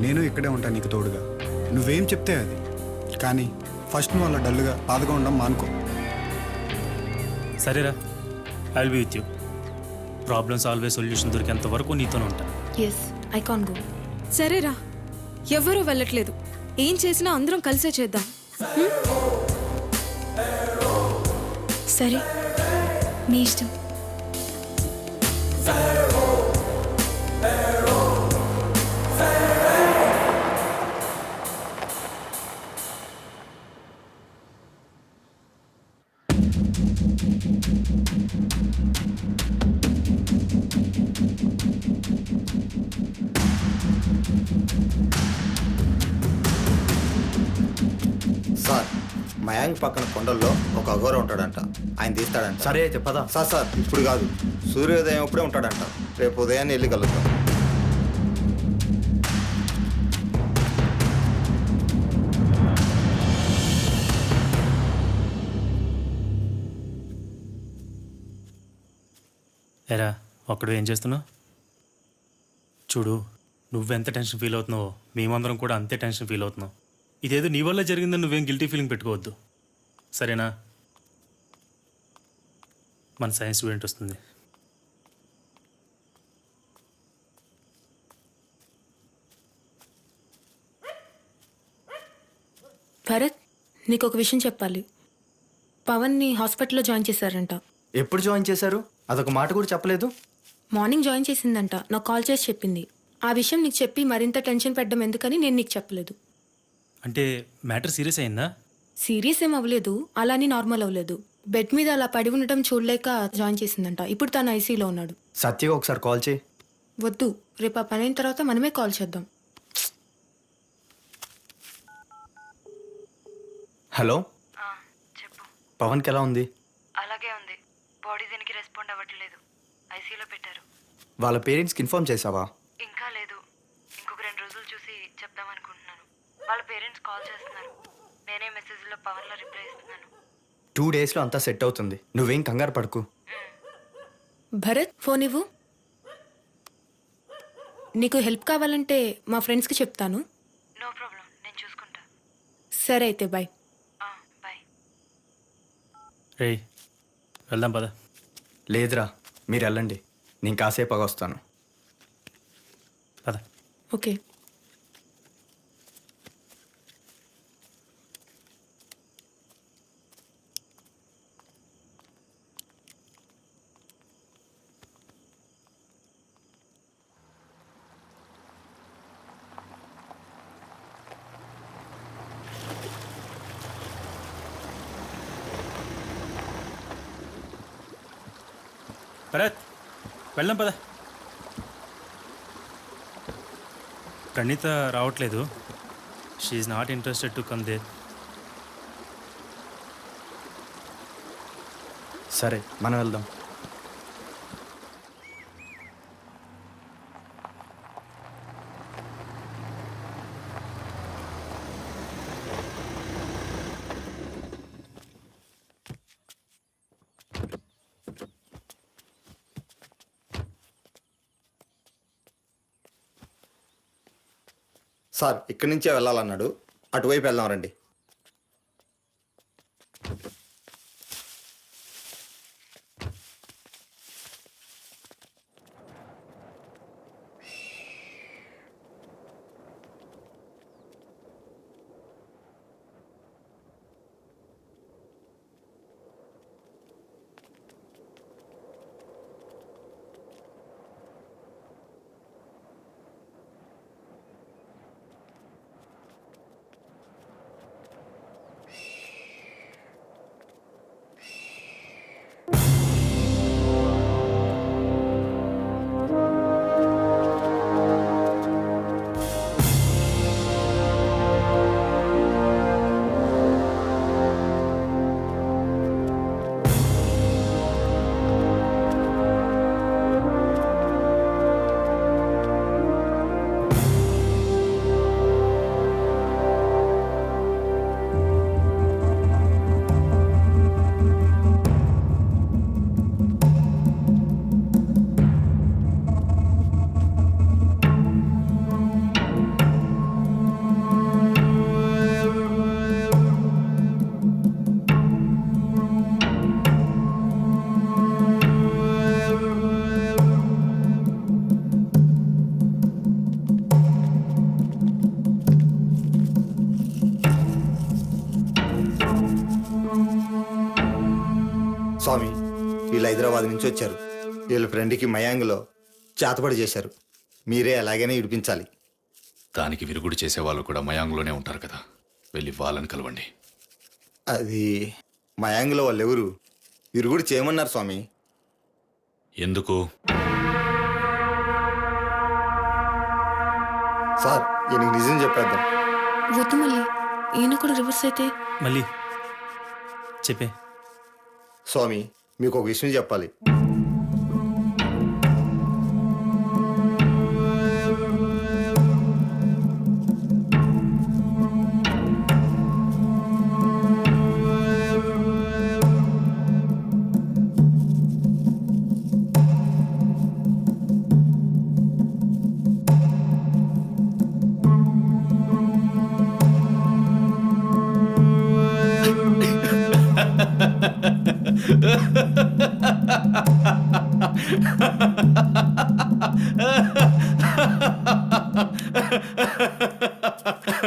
నేను ఇక్కడే ఉంటాను నీకు తోడుగా. నువ్వేం చెప్తే అది. కానీ ఫస్ట్ నువ్వు అలా డల్గా బాధగా ఉండడం మానుకో. సరేరా, I will be with you. Problems always solution దొరికేంత వరకు నీతోనే ఉంటా. Yes, I can go. సరేరా, ఎవ్వరూ వెళ్ళట్లేదు. ఏం చేసినా అందరం కలిసే చేద్దాం. సరే, నీ ఇష్టం. సార్, మయాంక్ పక్కన కొండల్లో ఒక అఘోర ఉంటాడంట. ఆయన తీస్తాడంట. సరే అయితే పద. సార్ ఇప్పుడు కాదు, సూర్యోదయం అప్పుడే ఉంటాడంట. రేపు ఉదయాన్నే వెళ్ళి కలుద్దాం. ఎరా, ఒక్కడు ఏం చేస్తున్నావు? చూడు, నువ్వెంత టెన్షన్ ఫీల్ అవుతున్నావో మేమందరం కూడా అంతే టెన్షన్ ఫీల్ అవుతున్నావు. ఇదేదో నీ వల్ల జరిగిందని నువ్వేం గిల్టీ ఫీలింగ్ పెట్టుకోవద్దు, సరేనా? మన సైన్స్ స్టూడెంట్ వస్తుంది. భరత్, నీకు ఒక విషయం చెప్పాలి. పవన్ని హాస్పిటల్లో జాయిన్ చేశారంట. ఎప్పుడు జాయిన్ చేశారు? అదొక మాట కూడా చెప్పలేదు. మార్నింగ్ జాయిన్ చేసిందంట. నాకు కాల్ చేసి చెప్పింది. ఆ విషయం నీకు చెప్పి మరింత టెన్షన్ పెట్టడం ఎందుకని నేను నీకు చెప్పలేదు. అంటే మ్యాటర్ సీరియస్ అయిందా? సీరియస్ ఏం అవ్వలేదు, అలాని నార్మల్ అవ్వలేదు. బెడ్ మీద అలా పడి ఉండటం చూడలేక జాయిన్ చేసిందంట. ఇప్పుడు తను ఐసీలో ఉన్నాడు. సత్యగా ఒకసారి కాల్ చేయి. వద్దు, రేపు ఆ పని అయిన తర్వాత మనమే కాల్ చేద్దాం. హలో, పవన్కి ఎలా ఉంది? అలాగే ఉంది. బాడీ దీనికి రెస్పాండ్ అవ్వట్లేదు. ఐసీలో పెట్టారు. వాళ్ళ పేరెంట్స్కి ఇన్ఫార్మ్ చేసావా? ఇంకా లేదు. ఇంకొక 2 రోజులు చూసి చెప్దామనుకుంటున్నాను. వాళ్ళ పేరెంట్స్ కాల్ చేస్తున్నారు. నేనే మెసేజ్లో పవన్లో రిప్లై ఇస్తున్నాను. 2 డేస్లో అంతా సెట్ అవుతుంది, నువ్వేం కంగారు పడుకు. భరత్, ఫోన్ ఇవ్వు. నీకు హెల్ప్ కావాలంటే మా ఫ్రెండ్స్కి చెప్తాను. నో ప్రాబ్లం, నేను చూసుకుంటా. సరే అయితే బాయ్. బాయ్. రే, వెళ్దాం పద. లేదురా, మీరు వెళ్ళండి, నేను కాసేపు వస్తాను. పద. ఓకే. భరత్ వెళ్దాం పద. ప్రణీత రావట్లేదు. She's not interested to come there. సరే మనం వెళ్దాం. సార్ ఇక్కడి నుంచే వెళ్ళాలన్నాడు, అటువైపు వెళ్దాం రండి. స్వామి వీళ్ళు హైదరాబాద్ నుంచి వచ్చారు. వీళ్ళ ఫ్రెండ్కి మయాంగ్లో చేతబడి చేశారు. మీరే ఎలాగైనా విడిపించాలి. దానికి విరుగుడు చేసేవాళ్ళు కూడా మయాంగ్లోనే ఉంటారు కదా, వెళ్ళి వాళ్ళని కలవండి. అది మయాంగ్లో వాళ్ళు ఎవరు విరుగుడు చేయమన్నారు స్వామి. ఎందుకు? సార్ ఈయనకి నిజం చెప్పేద్దాం. వద్దు మళ్ళీ, ఈయన కూడా రివర్స్ అయితే. మళ్ళీ చెప్పే. స్వామి మీకు ఒక విషయం చెప్పాలి.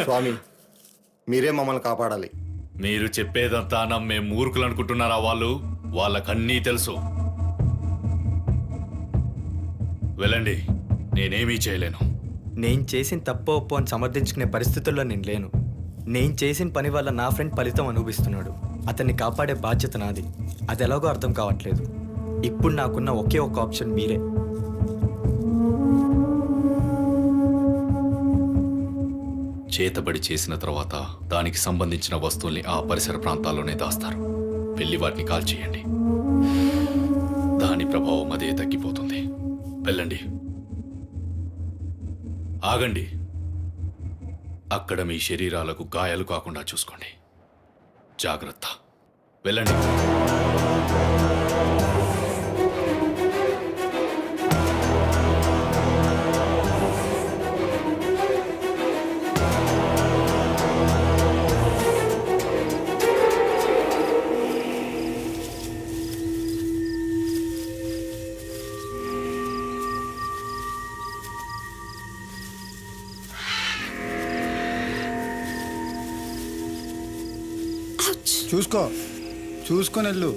స్వామి మీరే మమ్మల్ని కాపాడాలి. మీరు చెప్పేదంతా నమ్మే మూర్ఖులు అనుకుంటున్నారా? వాళ్ళకన్నీ తెలుసు. వెళ్ళండి, నేనేమీ చేయలేను. నేను చేసిన తప్పో ఒప్పో అని సమర్థించుకునే పరిస్థితుల్లో నేను లేను. నేను చేసిన పని వల్ల నా ఫ్రెండ్ ఫలితం అనుభవిస్తున్నాడు. అతన్ని కాపాడే బాధ్యత నాది. అది ఎలాగో అర్థం కావట్లేదు. ఇప్పుడు నాకున్న ఒకే ఒక ఆప్షన్ మీరే. చేతబడి చేసిన తర్వాత దానికి సంబంధించిన వస్తువుల్ని ఆ పరిసర ప్రాంతాల్లోనే దాస్తారు. వెళ్ళి వాటిని కాల్ చేయండి. దాని ప్రభావం అదే తగ్గిపోతుంది. వెళ్ళండి. ఆగండి. అక్కడ మీ శరీరాలకు గాయాలు కాకుండా చూసుకోండి. జాగ్రత్త. వెళ్ళండి. చూసుకొని వెళ్ళు.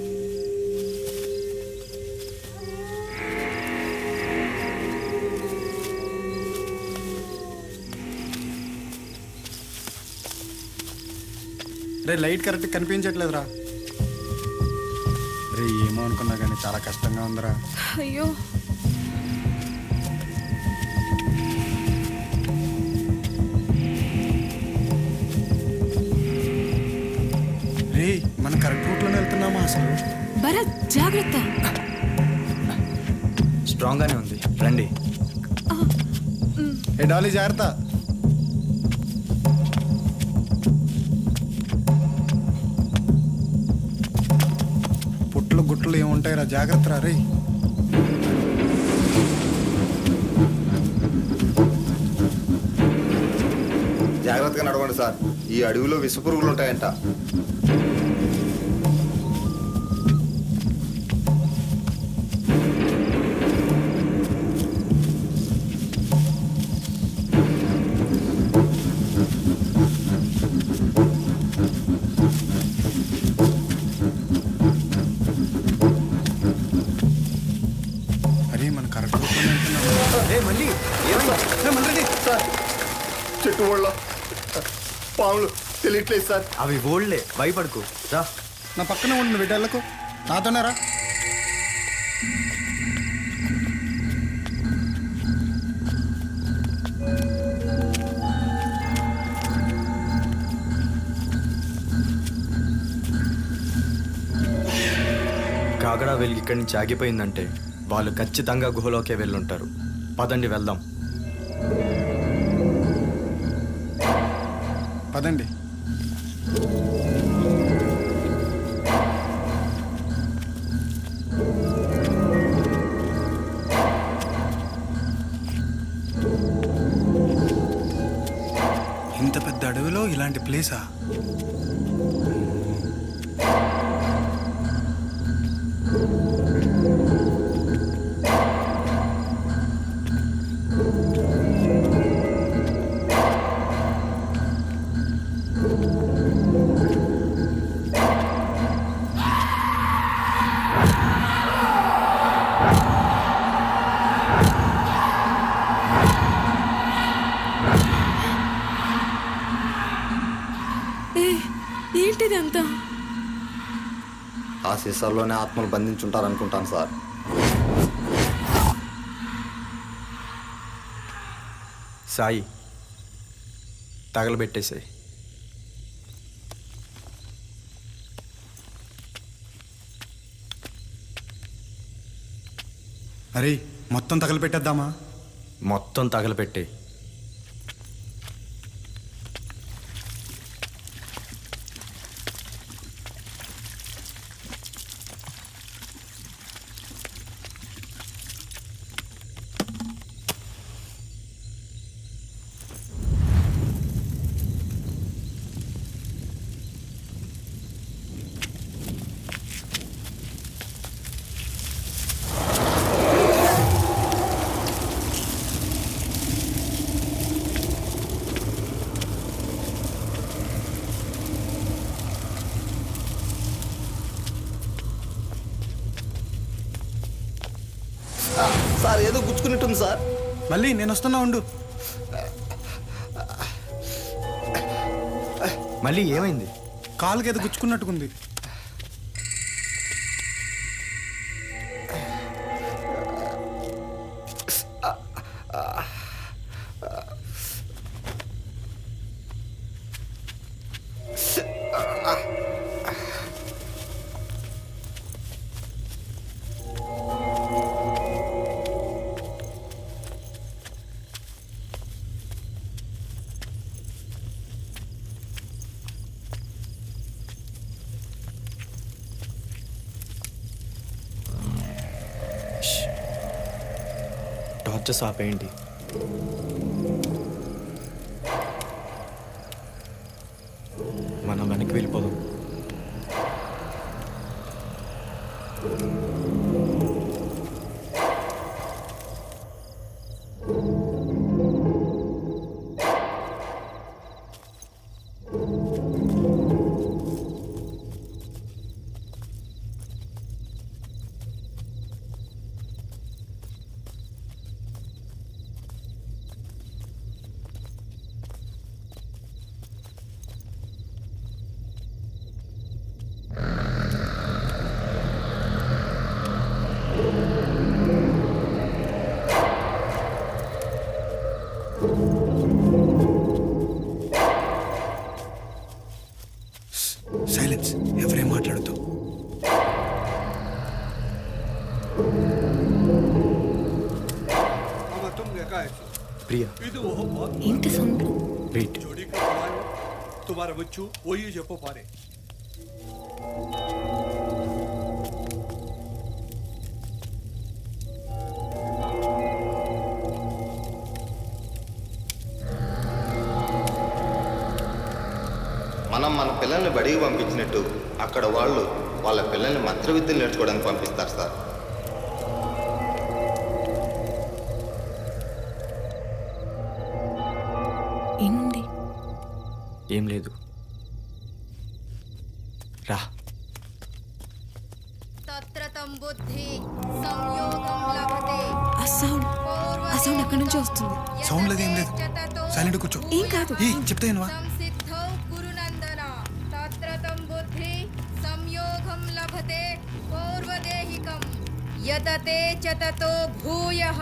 రే లైట్ కరెక్ట్ కనిపించట్లేదురా. రే ఏమో అనుకున్నా కానీ చాలా కష్టంగా ఉందిరా. అయ్యో రే మనం కరెక్ట్ రూట్లోనే వెళ్తున్నామా అసలు? భరత్ జాగ్రత్త. స్ట్రాంగ్గానే ఉంది, రండి. ఏ డాలీ జాగ్రత్త. పుట్లు గుట్లు ఏముంటాయిరా, జాగ్రత్త రా రే. జాగ్రత్తగా నడవండి సార్, ఈ అడవిలో విషపురుగులు ఉంటాయంట. అరే మన కరెక్ట్ రూట్లోనే వెళ్తున్నాం. మళ్ళీ ఏమైంది సార్? చెట్టు ఓళ్ళ పాములు తెలియట్లేదు సార్. అవి ఓళ్ళే, భయపడుకో రా. నా పక్కన ఉండి బిడ్డలకు నాతోనే రా. కాగడా వెలిగి ఇక్కడి నుంచి ఆగిపోయిందంటే వాళ్ళు ఖచ్చితంగా గుహలోకే వెళ్ళుంటారు. పదండి వెళ్దాం. పదండి. ఇంత పెద్ద అడవిలో ఇలాంటి ప్లేసా? ఏంటిదంతా? ఆ సీసాల్లోనే ఆత్మలు బంధించుంటారనుకుంటాను సార్. సాయి, తగలబెట్టేసాయి. అరే మొత్తం తగలపెట్టేద్దామా? మొత్తం తగలపెట్టే. సార్ ఏదో గుచ్చుకున్నట్టుంది సార్. మళ్ళీ నేను వస్తున్నా ఉండు. మళ్ళీ ఏమైంది? కాలుకి ఏదో గుచ్చుకున్నట్టుకుంది. టార్చర్స్ ఆపేయండి. మనం వెనక్కి వెళ్ళిపోదాం. వెయిట్. तुम्हारा बच्चू वही చెప్పు పారే. మనం మన పిల్లల్ని బడికి పంపించినట్టు అక్కడ వాళ్ళు వాళ్ళ పిల్లల్ని మంత్ర విద్యలు నేర్చుకోవడానికి పంపిస్తారు సార్. ఏముంది? ఏం లేదు, రా. ఆ సౌండ్ ఎక్కడి నుంచి వస్తుంది? సౌండ్ లేదు, ఏం లేదు. సైలెంట్ కూర్చో. ఏం కాదు. చెప్తా ఏనవా? యతతే చతతో భూయః.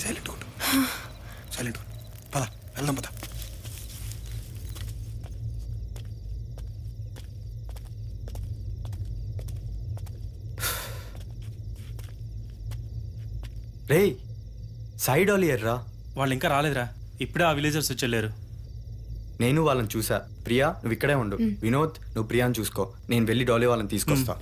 సైలెంట్ కొట్టు, సైలెంట్ కొట్టు. పద వెళ్దాం, పద. రే, సైడ్ ఆలియర్ రా. వాళ్ళు ఇంకా రాలేదురా, ఇప్పుడే ఆ విలేజర్స్ వచ్చేళ్ళారు. నేను వాళ్ళని చూసా. ప్రియా, నువ్వు ఇక్కడే ఉండు. వినోద్, నువ్వు ప్రియాని చూసుకో. నేను వెళ్ళి డాలీ వాళ్ళని తీసుకొస్తా.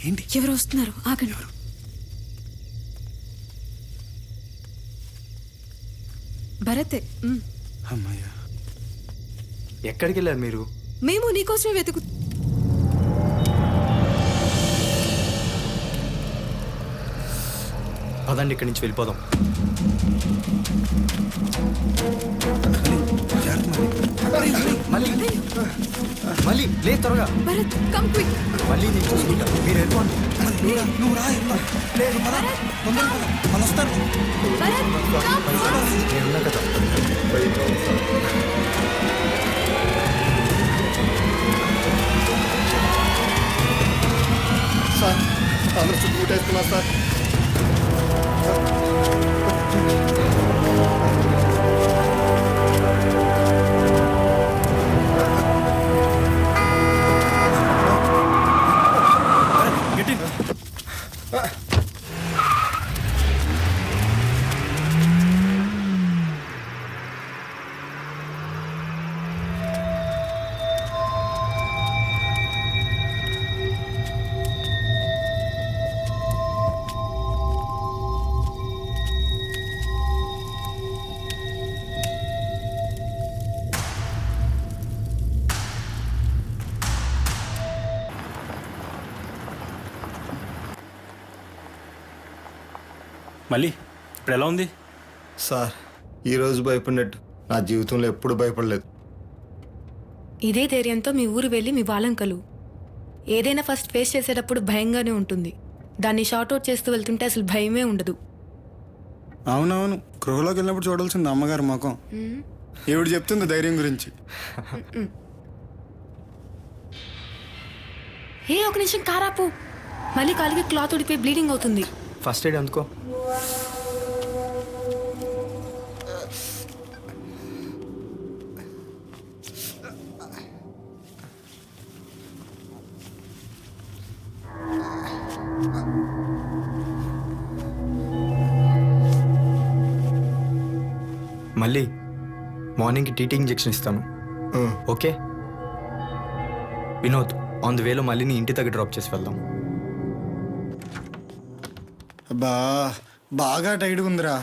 ఏంటి? ఎవరు వస్తున్నారు? ఆగండి. భరతే. అమ్మయ్యా, ఎక్కడికి వెళ్ళారు మీరు? మేము నీకోసమే వెతుకు. పదండి, ఇక్కడి నుంచి వెళ్ళిపోదాం. మళ్ళీ లే, త్వరగా. Bharat, come quick. మళ్ళీ నేను చూసుకుంటా, మీరు వెళ్ళిపోండి. నువ్వు రా, లేదు పద, తొందరగా పద, వాళ్ళు వస్తారు. నేనున్నా కదా. సార్, అందరూ చుట్టుముట్టేస్తున్నారు సార్. మళ్ళీ ఇప్పుడు ఎలా ఉంది సార్? ఈరోజు భయపడినట్టు నా జీవితంలో ఎప్పుడు భయపడలేదు. ఇదే ధైర్యంతో మీ ఊరు వెళ్ళి మీ వాళ్ళని కలువు. ఏదైనా ఫస్ట్ ఫేస్ చేసేటప్పుడు భయంగానే ఉంటుంది. దాన్ని షార్ట్అవుట్ చేస్తూ వెళ్తుంటే అసలు భయమే ఉండదు. అవునవును, గృహలోకి వెళ్ళినప్పుడు చూడాల్సింది అమ్మగారు ముఖం. ఈవిడ చెప్తుంది ధైర్యం గురించి. ఏ ఒక నిమిషం కారాపు. మళ్ళీ కాలికి క్లాత్ ఉడిపోయి బ్లీడింగ్ అవుతుంది. ఫస్ట్ ఎయిడ్ అందుకో. మళ్ళీ మార్నింగ్కి టీటీ ఇంజెక్షన్ ఇస్తాను, ఓకే? వినోద్, ఆన్ ది వేలో మళ్ళీ నీ ఇంటి దగ్గర డ్రాప్ చేసి వెళ్దాం. అబ్బా, బాగా టైట్గా ఉందిరా.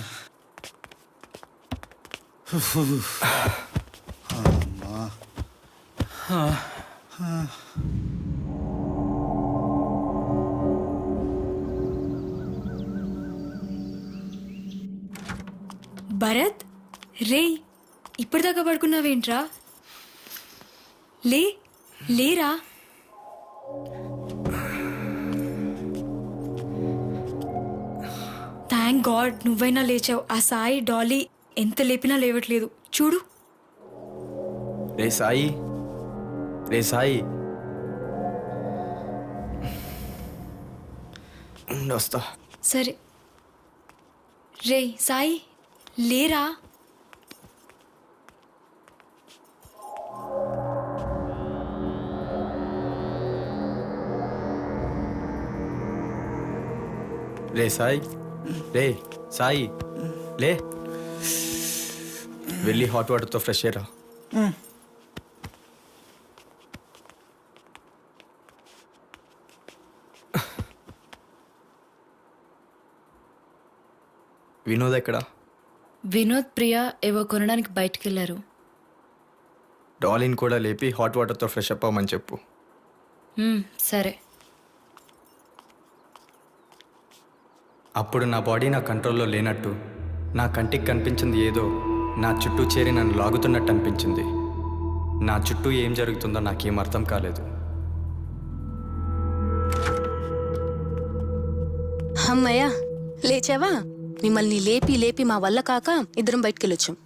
భరత్, రే, ఇప్పటిదాకా పడుకున్నావేంట్రా? లేరా? థ్యాంక్ గాడ్ నువ్వైనా లేచావు. ఆ సాయి డాలీ ఎంత లేపినా లేవట్లేదు. చూడు. రే సాయి, రే సాయి, వస్తా. సరే. రే సాయి, లేరా? రే సాయి, రే సాయి, లే, వెళ్ళి హాట్ వాటర్తో ఫ్రెష్ అయ్యరా. వినోద్ ఎక్కడా? వినోద్, ప్రియా ఏవో కొనడానికి బయటికి వెళ్ళారు. డాలిన్ కూడా లేపి హాట్ వాటర్తో ఫ్రెష్ అప్ అవ్వమని చెప్పు. సరే. అప్పుడు నా బాడీ నా కంట్రోల్లో లేనట్టు, నా కంటికి కనిపించింది ఏదో నా చుట్టూ చేరి నన్ను లాగుతున్నట్టు అనిపించింది. నా చుట్టూ ఏం జరుగుతుందో నాకేం అర్థం కాలేదు. అమ్మయ్యా, లేచావా? మిమ్మల్ని లేపి లేపి మా వల్ల కాక ఇద్దరం బయటికెళ్ళొచ్చాం.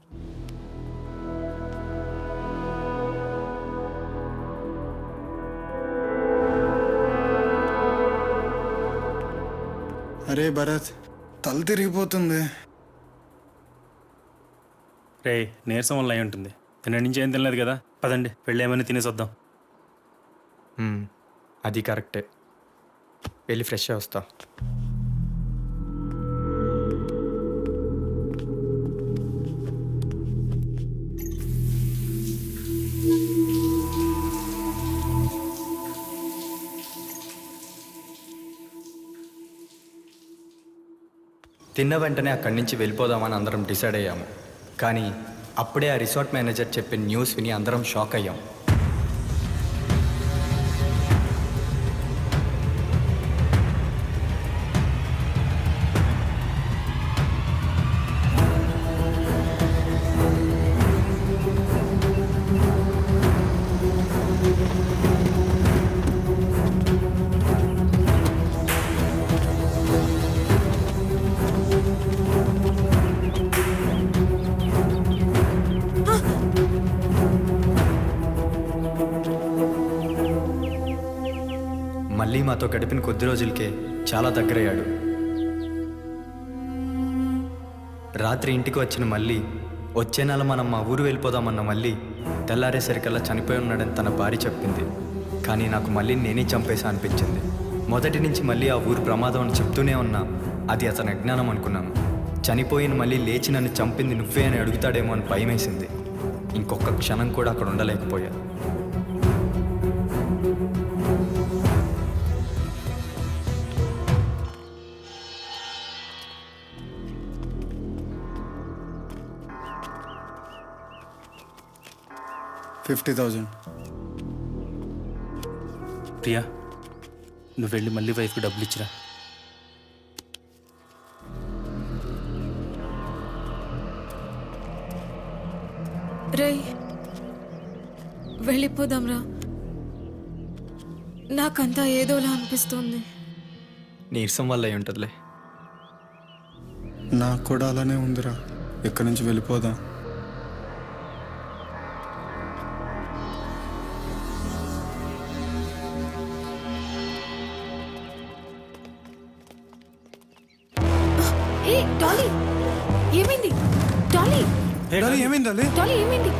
అరే భరత్, తల తిరిగిపోతుంది. రే, నీరసం వల్ల అయి ఉంటుంది. తిన నుంచి ఏం తినలేదు కదా, పదండి వెళ్ళి ఏమైనా తినేసి వద్దాం. అది కరెక్టే, వెళ్ళి ఫ్రెష్ అయ్యి వస్తా. తిన్న వెంటనే అక్కడి నుంచి వెళ్ళిపోదామని అందరం డిసైడ్ అయ్యాము. కానీ అప్పుడే ఆ రిసార్ట్ మేనేజర్ చెప్పిన న్యూస్ విని అందరం షాక్ అయ్యాం. మళ్ళీ మాతో గడిపిన కొద్ది రోజులకే చాలా దగ్గరయ్యాడు. రాత్రి ఇంటికి వచ్చిన మళ్ళీ వచ్చే నెల మనం మా ఊరు వెళ్ళిపోదామన్న మళ్ళీ తెల్లారేసరికల్లా చనిపోయి ఉన్నాడని తన భార్య చెప్పింది. కానీ నాకు మళ్ళీ నేనే చంపేసా అనిపించింది. మొదటి నుంచి మళ్ళీ ఆ ఊరు ప్రమాదం అని చెప్తూనే ఉన్నా అది అతని అజ్ఞానం అనుకున్నాను. చనిపోయిన మళ్ళీ లేచి నన్ను చంపింది నువ్వే అని అడుగుతాడేమో అని భయమేసింది. ఇంకొక క్షణం కూడా అక్కడ ఉండలేకపోయా. $50,000. ప్రియా, నువ్వు వెళ్ళి మళ్ళీ వైఫ్కి డబ్బులు ఇచ్చిరా. రే, వెళ్ళిపోదాంరా. నాకంతా ఏదోలా అనిపిస్తుంది. నీరసం వల్ల అయి ఉంటుందిలే. నాకు కూడా అలానే ఉందిరా. ఇక్కడి నుంచి వెళ్ళిపోదాం. ఏ డాలీ, ఏమైంది? డాలీ, ఏమైంది? డాలీ ఏమైంది?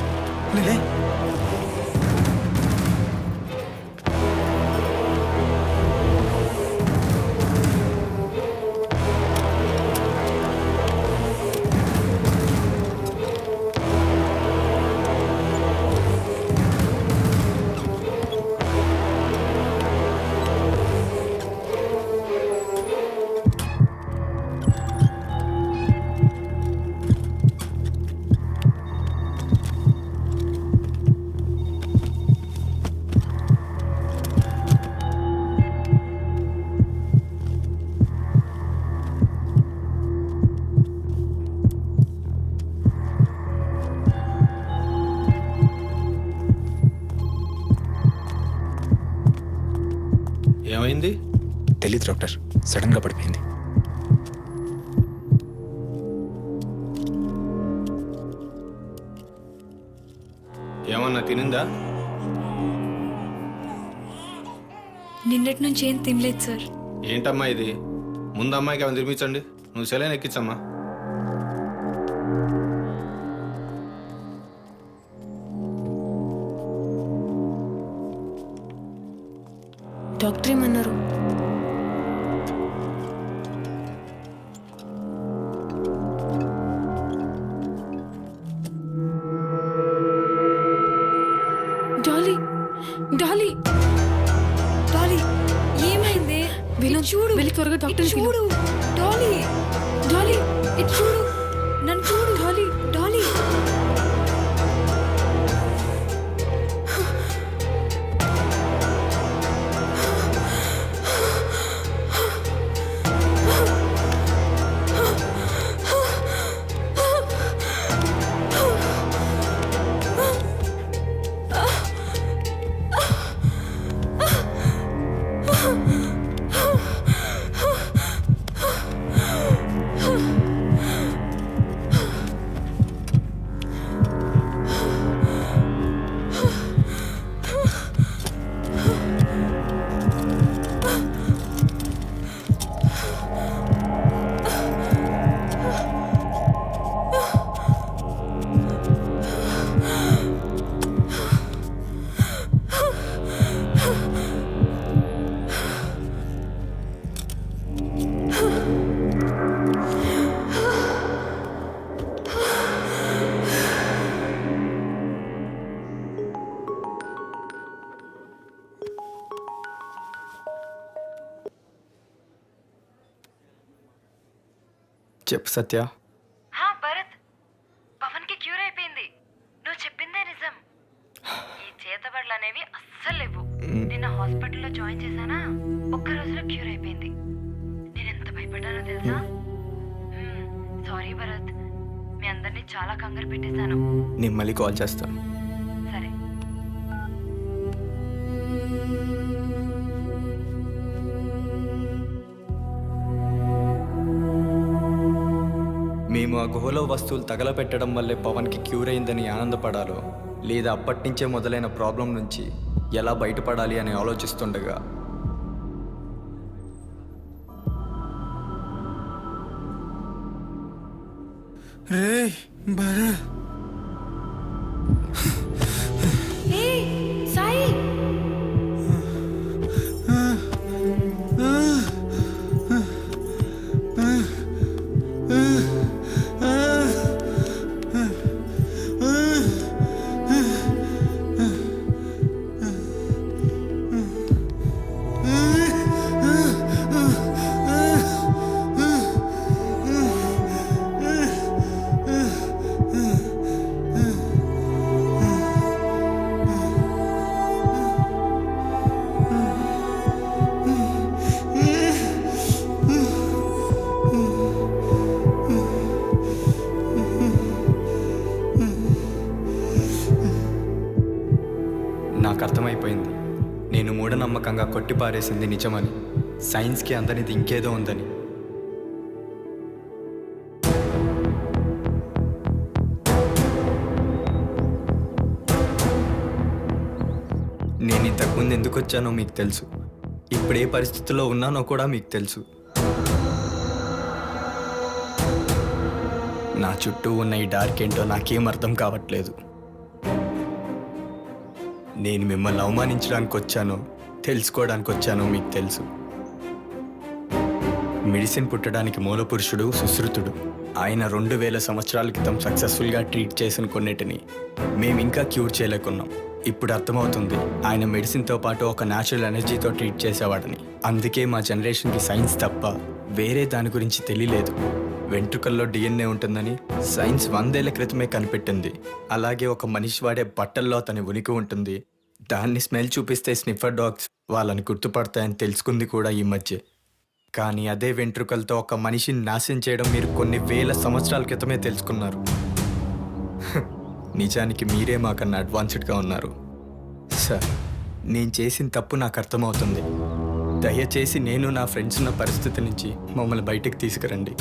ఏమైంది? తెలీదు డాక్టర్, సడన్గా పడిపోయింది. ఏమన్నా తినిందా? నిన్నటి నుంచి ఏం తినలేదు సార్. ఏంటమ్మా ఇది? ముందు అమ్మాయికి ఏమైనా తినిపించండి. నువ్వు సెలైన్ ఎక్కించమ్మా. డాక్టర్ ఏమన్నారు? డాలీ, డాలీ, డాలీ ఏమైంది? చూడు, వెళ్ళి త్వరగా డాక్టర్ చూడు. డాలీ, డాలీ ఇటు చూడు, నన్ను చూడు. Dolly, Dolly. చెప్పు సత్య. భరత్, పవన్ కి క్యూర్ అయిపోయింది. నువ్వు చెప్పిందే నిజం. ఈ చేతబడులు అనేవి అస్సలు లేవు. నిన్న హాస్పిటల్లో జాయిన్ చేశానా, ఒక్క రోజులో క్యూర్ అయిపోయింది. నేను ఎంత భయపడ్డానో తెలుసా? సారీ భరత్, మీ అందరినీ చాలా కంగారు పెట్టేశాను. నేను మళ్ళీ కాల్ చేస్తాను. సరే. మేము ఆ గుహలో వస్తువులు తగలపెట్టడం వల్లే పవన్కి క్యూర్ అయిందని ఆనందపడాలో, లేదా అప్పటినుంచే మొదలైన ప్రాబ్లం నుంచి ఎలా బయటపడాలి అని ఆలోచిస్తుండగా రే భరత్, సాయి, నాకు అర్థమైపోయింది. నేను మూఢనమ్మకంగా కొట్టిపారేసింది నిజమని, సైన్స్కి అందనిది ఇంకేదో ఉందని. నేను ఇంతకుముందు ఎందుకు వచ్చానో మీకు తెలుసు. ఇప్పుడు ఏ పరిస్థితుల్లో ఉన్నానో కూడా మీకు తెలుసు. నా చుట్టూ ఉన్న ఈ డార్క్ ఏంటో నాకేం అర్థం కావట్లేదు. నేను మిమ్మల్ని అవమానించడానికి వచ్చానో తెలుసుకోవడానికి వచ్చానో మీకు తెలుసు. మెడిసిన్ పుట్టడానికి మూలపురుషుడు సుశ్రుతుడు. ఆయన 2000 సంవత్సరాల క్రితం సక్సెస్ఫుల్గా ట్రీట్ చేసిన కొన్నిటిని మేము ఇంకా క్యూర్ చేయలేకున్నాం. ఇప్పుడు అర్థమవుతుంది ఆయన మెడిసిన్తో పాటు ఒక న్యాచురల్ ఎనర్జీతో ట్రీట్ చేసేవాడని. అందుకే మా జనరేషన్కి సైన్స్ తప్ప వేరే దాని గురించి తెలియలేదు. వెంట్రుకల్లో DNA ఉంటుందని సైన్స్ 100 ఏళ్ల క్రితమే కనిపెట్టింది. అలాగే ఒక మనిషి వాడే బట్టల్లో అతని ఉనికి ఉంటుంది. దాన్ని స్మెల్ చూపిస్తే స్నిఫర్ డాగ్స్ వాళ్ళని గుర్తుపడతాయని తెలుసుకుంది కూడా ఈ మధ్య. కానీ అదే వెంట్రుకలతో ఒక మనిషిని నాశనం చేయడం మీరు కొన్ని వేల సంవత్సరాల క్రితమే తెలుసుకున్నారు. నిజానికి మీరే మాకన్నా అడ్వాన్స్డ్గా ఉన్నారు. సార్, నేను చేసిన తప్పు నాకు అర్థమవుతుంది. దయచేసి నేను నా ఫ్రెండ్స్ ఉన్న పరిస్థితి నుంచి మమ్మల్ని బయటకు తీసుకురండి.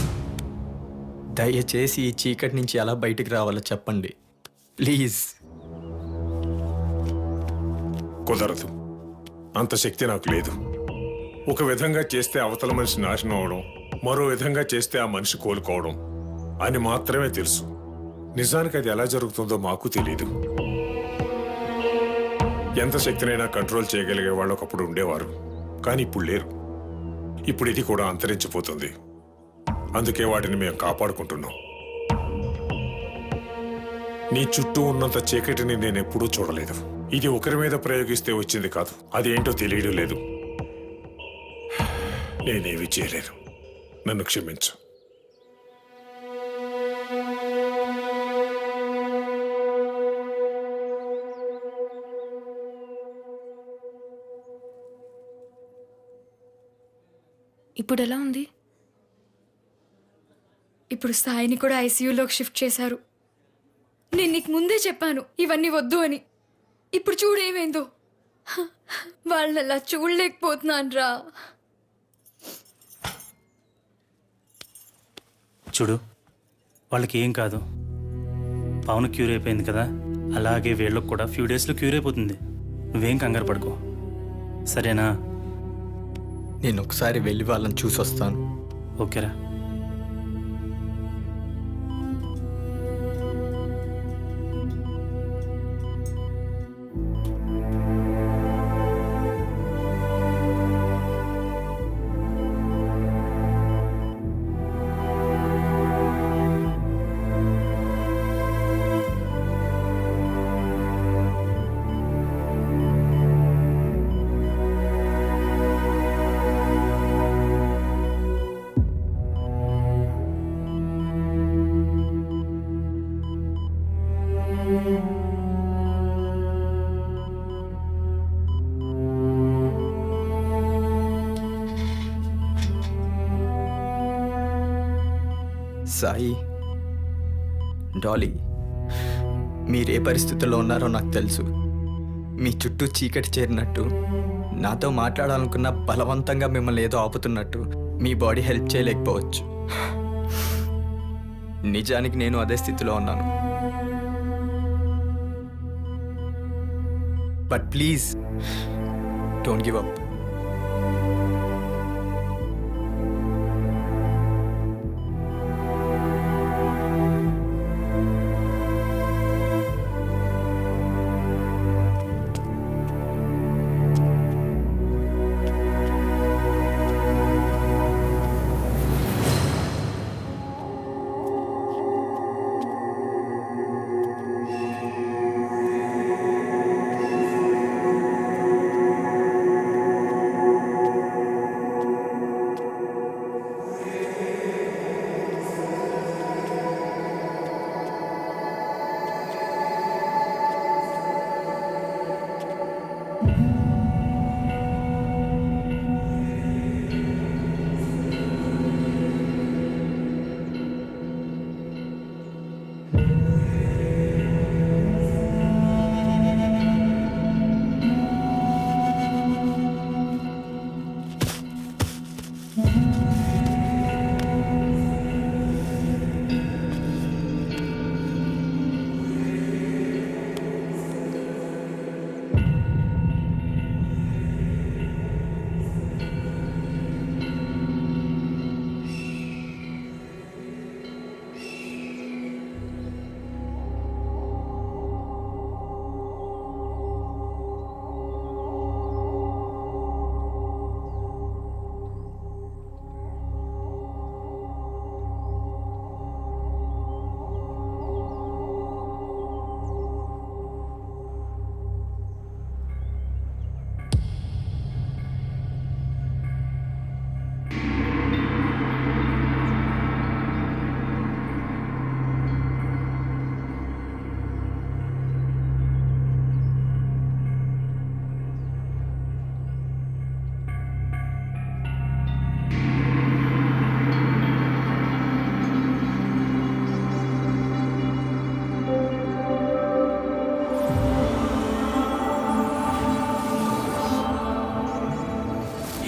దయచేసి ఈ చీకటి నుంచి ఎలా బయటికి రావాలో చెప్పండి ప్లీజ్. కుదరదు. అంత శక్తి నాకు లేదు. ఒక విధంగా చేస్తే అవతల మనిషి నాశనం అవడం, మరో విధంగా చేస్తే ఆ మనిషి కోలుకోవడం అని మాత్రమే తెలుసు. నిజానికి అది ఎలా జరుగుతుందో మాకు తెలీదు. ఎంత శక్తినైనా కంట్రోల్ చేయగలిగే వాళ్ళు ఒకప్పుడు ఉండేవారు, కానీ ఇప్పుడు లేరు. ఇప్పుడు ఇది కూడా అంతరించిపోతుంది. అందుకే వాటిని మేము కాపాడుకుంటున్నాం. నీ చుట్టూ ఉన్నంత చీకటిని నేను ఎప్పుడూ చూడలేదు. ఇది ఒకరి మీద ప్రయోగిస్తే వచ్చింది కాదు. అది ఏంటో తెలియడం లేదు. నేనేవి చేయలేను. నన్ను క్షమించు. ఇప్పుడు ఎలా ఉంది? ఇప్పుడు సాయిని కూడా ఐసీయూలోకి షిఫ్ట్ చేశారు. నేను నీకు ముందే చెప్పాను ఇవన్నీ వద్దు అని. ఇప్పుడు చూడేమైందో. వాళ్ళని అలా చూడలేకపోతున్నాను రా. చూడు, వాళ్ళకి ఏం కాదు. పవన్ క్యూర్ అయిపోయింది కదా, అలాగే వీళ్ళకి కూడా ఫ్యూ డేస్లో క్యూర్ అయిపోతుంది. నువ్వేం కంగారు పడుకో, సరేనా? నేను ఒకసారి వెళ్ళి వాళ్ళని చూసొస్తాను. ఓకేరా. సాయి, డాలీ, మీరే పరిస్థితుల్లో ఉన్నారో నాకు తెలుసు. మీ చుట్టూ చీకటి చేరినట్టు, నాతో మాట్లాడాలనుకున్న బలవంతంగా మిమ్మల్ని ఏదో ఆపుతున్నట్టు మీ బాడీ హెల్ప్ చేయలేకపోవచ్చు. నిజానికి నేను అదే స్థితిలో ఉన్నాను. But please don't give up.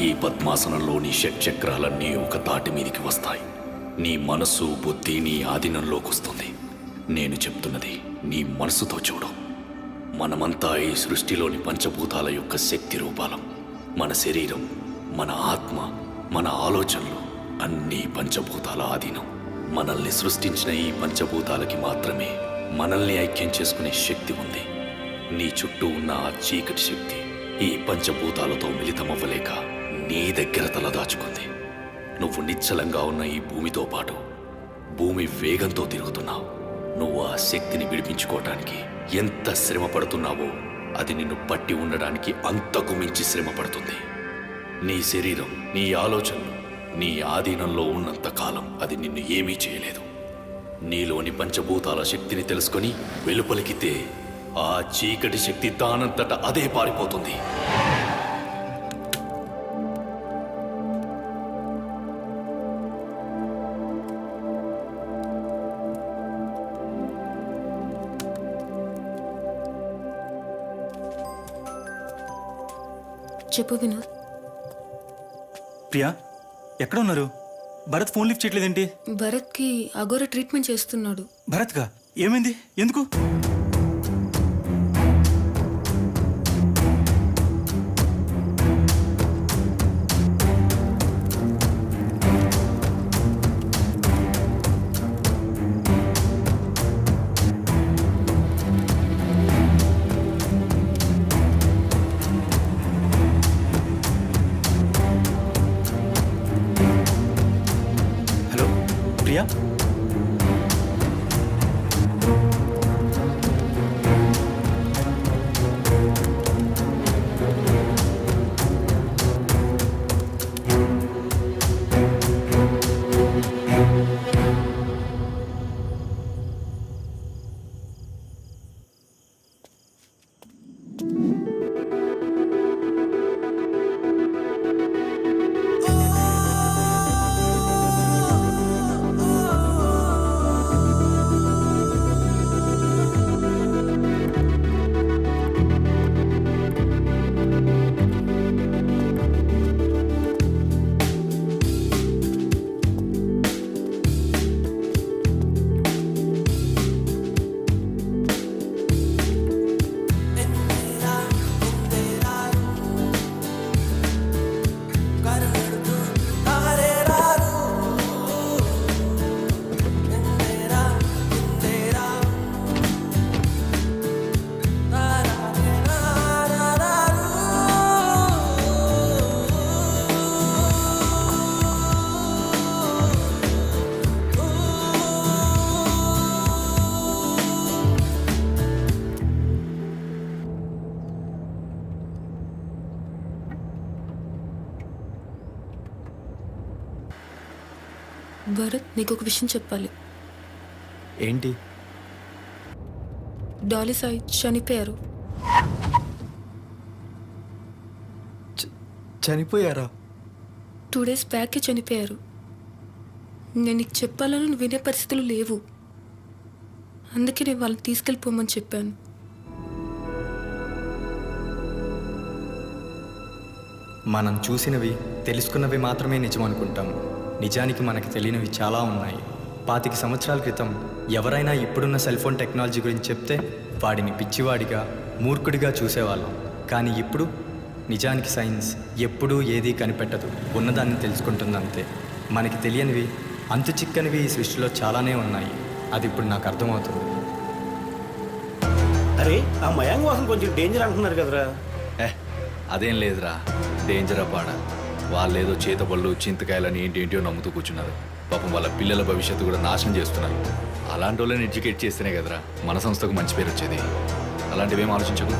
ఈ పద్మాసనంలోని షట్చక్రాలన్నీ ఒక తాటి మీదికి వస్తాయి. నీ మనసు, బుద్ధి నీ ఆధీనంలోకి వస్తుంది. నేను చెప్తున్నది నీ మనసుతో చూడు. మనమంతా ఈ సృష్టిలోని పంచభూతాల యొక్క శక్తి రూపాలం. మన శరీరం, మన ఆత్మ, మన ఆలోచనలు అన్నీ పంచభూతాల ఆధీనం. మనల్ని సృష్టించిన ఈ పంచభూతాలకి మాత్రమే మనల్ని ఐక్యం చేసుకునే శక్తి ఉంది. నీ చుట్టూ ఉన్న ఆ చీకటి శక్తి ఈ పంచభూతాలతో మిళితమవ్వలేక నీ దగ్గర తలదాచుకుంది. నువ్వు నిశ్చలంగా ఉన్న ఈ భూమితో పాటు భూమి వేగంతో తిరుగుతున్నావు. నువ్వు ఆ శక్తిని విడిపించుకోవటానికి ఎంత శ్రమ పడుతున్నావో అది నిన్ను పట్టి ఉండడానికి అంతకు మించి శ్రమ పడుతుంది. నీ శరీరం, నీ ఆలోచనలు నీ ఆధీనంలో ఉన్నంత కాలం అది నిన్ను ఏమీ చేయలేదు. నీలోని పంచభూతాల శక్తిని తెలుసుకొని వెలుపలికితే ఆ చీకటి శక్తి దానంతట అదే పారిపోతుంది. చెప్పు వినోద్. ప్రియా ఎక్కడ ఉన్నారు? భరత్ ఫోన్ లిఫ్ట్ చేయట్లేదేంటి? భరత్కి అఘోర ట్రీట్మెంట్ చేస్తున్నాడు. భరత్గా ఏమైంది? ఎందుకు? హలో ప్రియా, భరత్, నీకు ఒక విషయం చెప్పాలి. ఏంటి? డాలీ సాయి చనిపోయారు. చనిపోయారా? 2 days బ్యాకే చనిపోయారు. నేను నీకు చెప్పాలని నువ్వు వినే పరిస్థితులు లేవు. అందుకే నేను వాళ్ళని తీసుకెళ్ళిపోమని చెప్పాను. మనం చూసినవి, తెలుసుకున్నవి మాత్రమే నిజం అనుకుంటాం. నిజానికి మనకి తెలియనివి చాలా ఉన్నాయి. 25 సంవత్సరాల క్రితం ఎవరైనా ఇప్పుడున్న సెల్ ఫోన్ టెక్నాలజీ గురించి చెప్తే వాడిని పిచ్చివాడిగా, మూర్ఖుడిగా చూసేవాళ్ళం. కానీ ఇప్పుడు నిజానికి సైన్స్ ఎప్పుడూ ఏదీ కనిపెట్టదు, ఉన్నదాన్ని తెలుసుకుంటుందంతే. మనకి తెలియనివి, అంతు చిక్కనివి ఈ సృష్టిలో చాలానే ఉన్నాయి. అది ఇప్పుడు నాకు అర్థమవుతుంది. అరే, ఆ మయాంగ్ వాసన కొంచెం డేంజర్ అంటున్నారు కదరా? అదేం లేదురా, డేంజరా పాడ. వాళ్ళేదో చేతబళ్ళు, చింతకాయలని ఏంటేంటో నమ్ముతూ కూర్చున్నారు. పాపం వాళ్ళ పిల్లల భవిష్యత్తు కూడా నాశనం చేస్తున్నారు. అలాంటి వాళ్ళని ఎడ్యుకేట్ చేస్తేనే కదరా మన సంస్థకు మంచి పేరు వచ్చేది. అలాంటివేం ఆలోచించకు.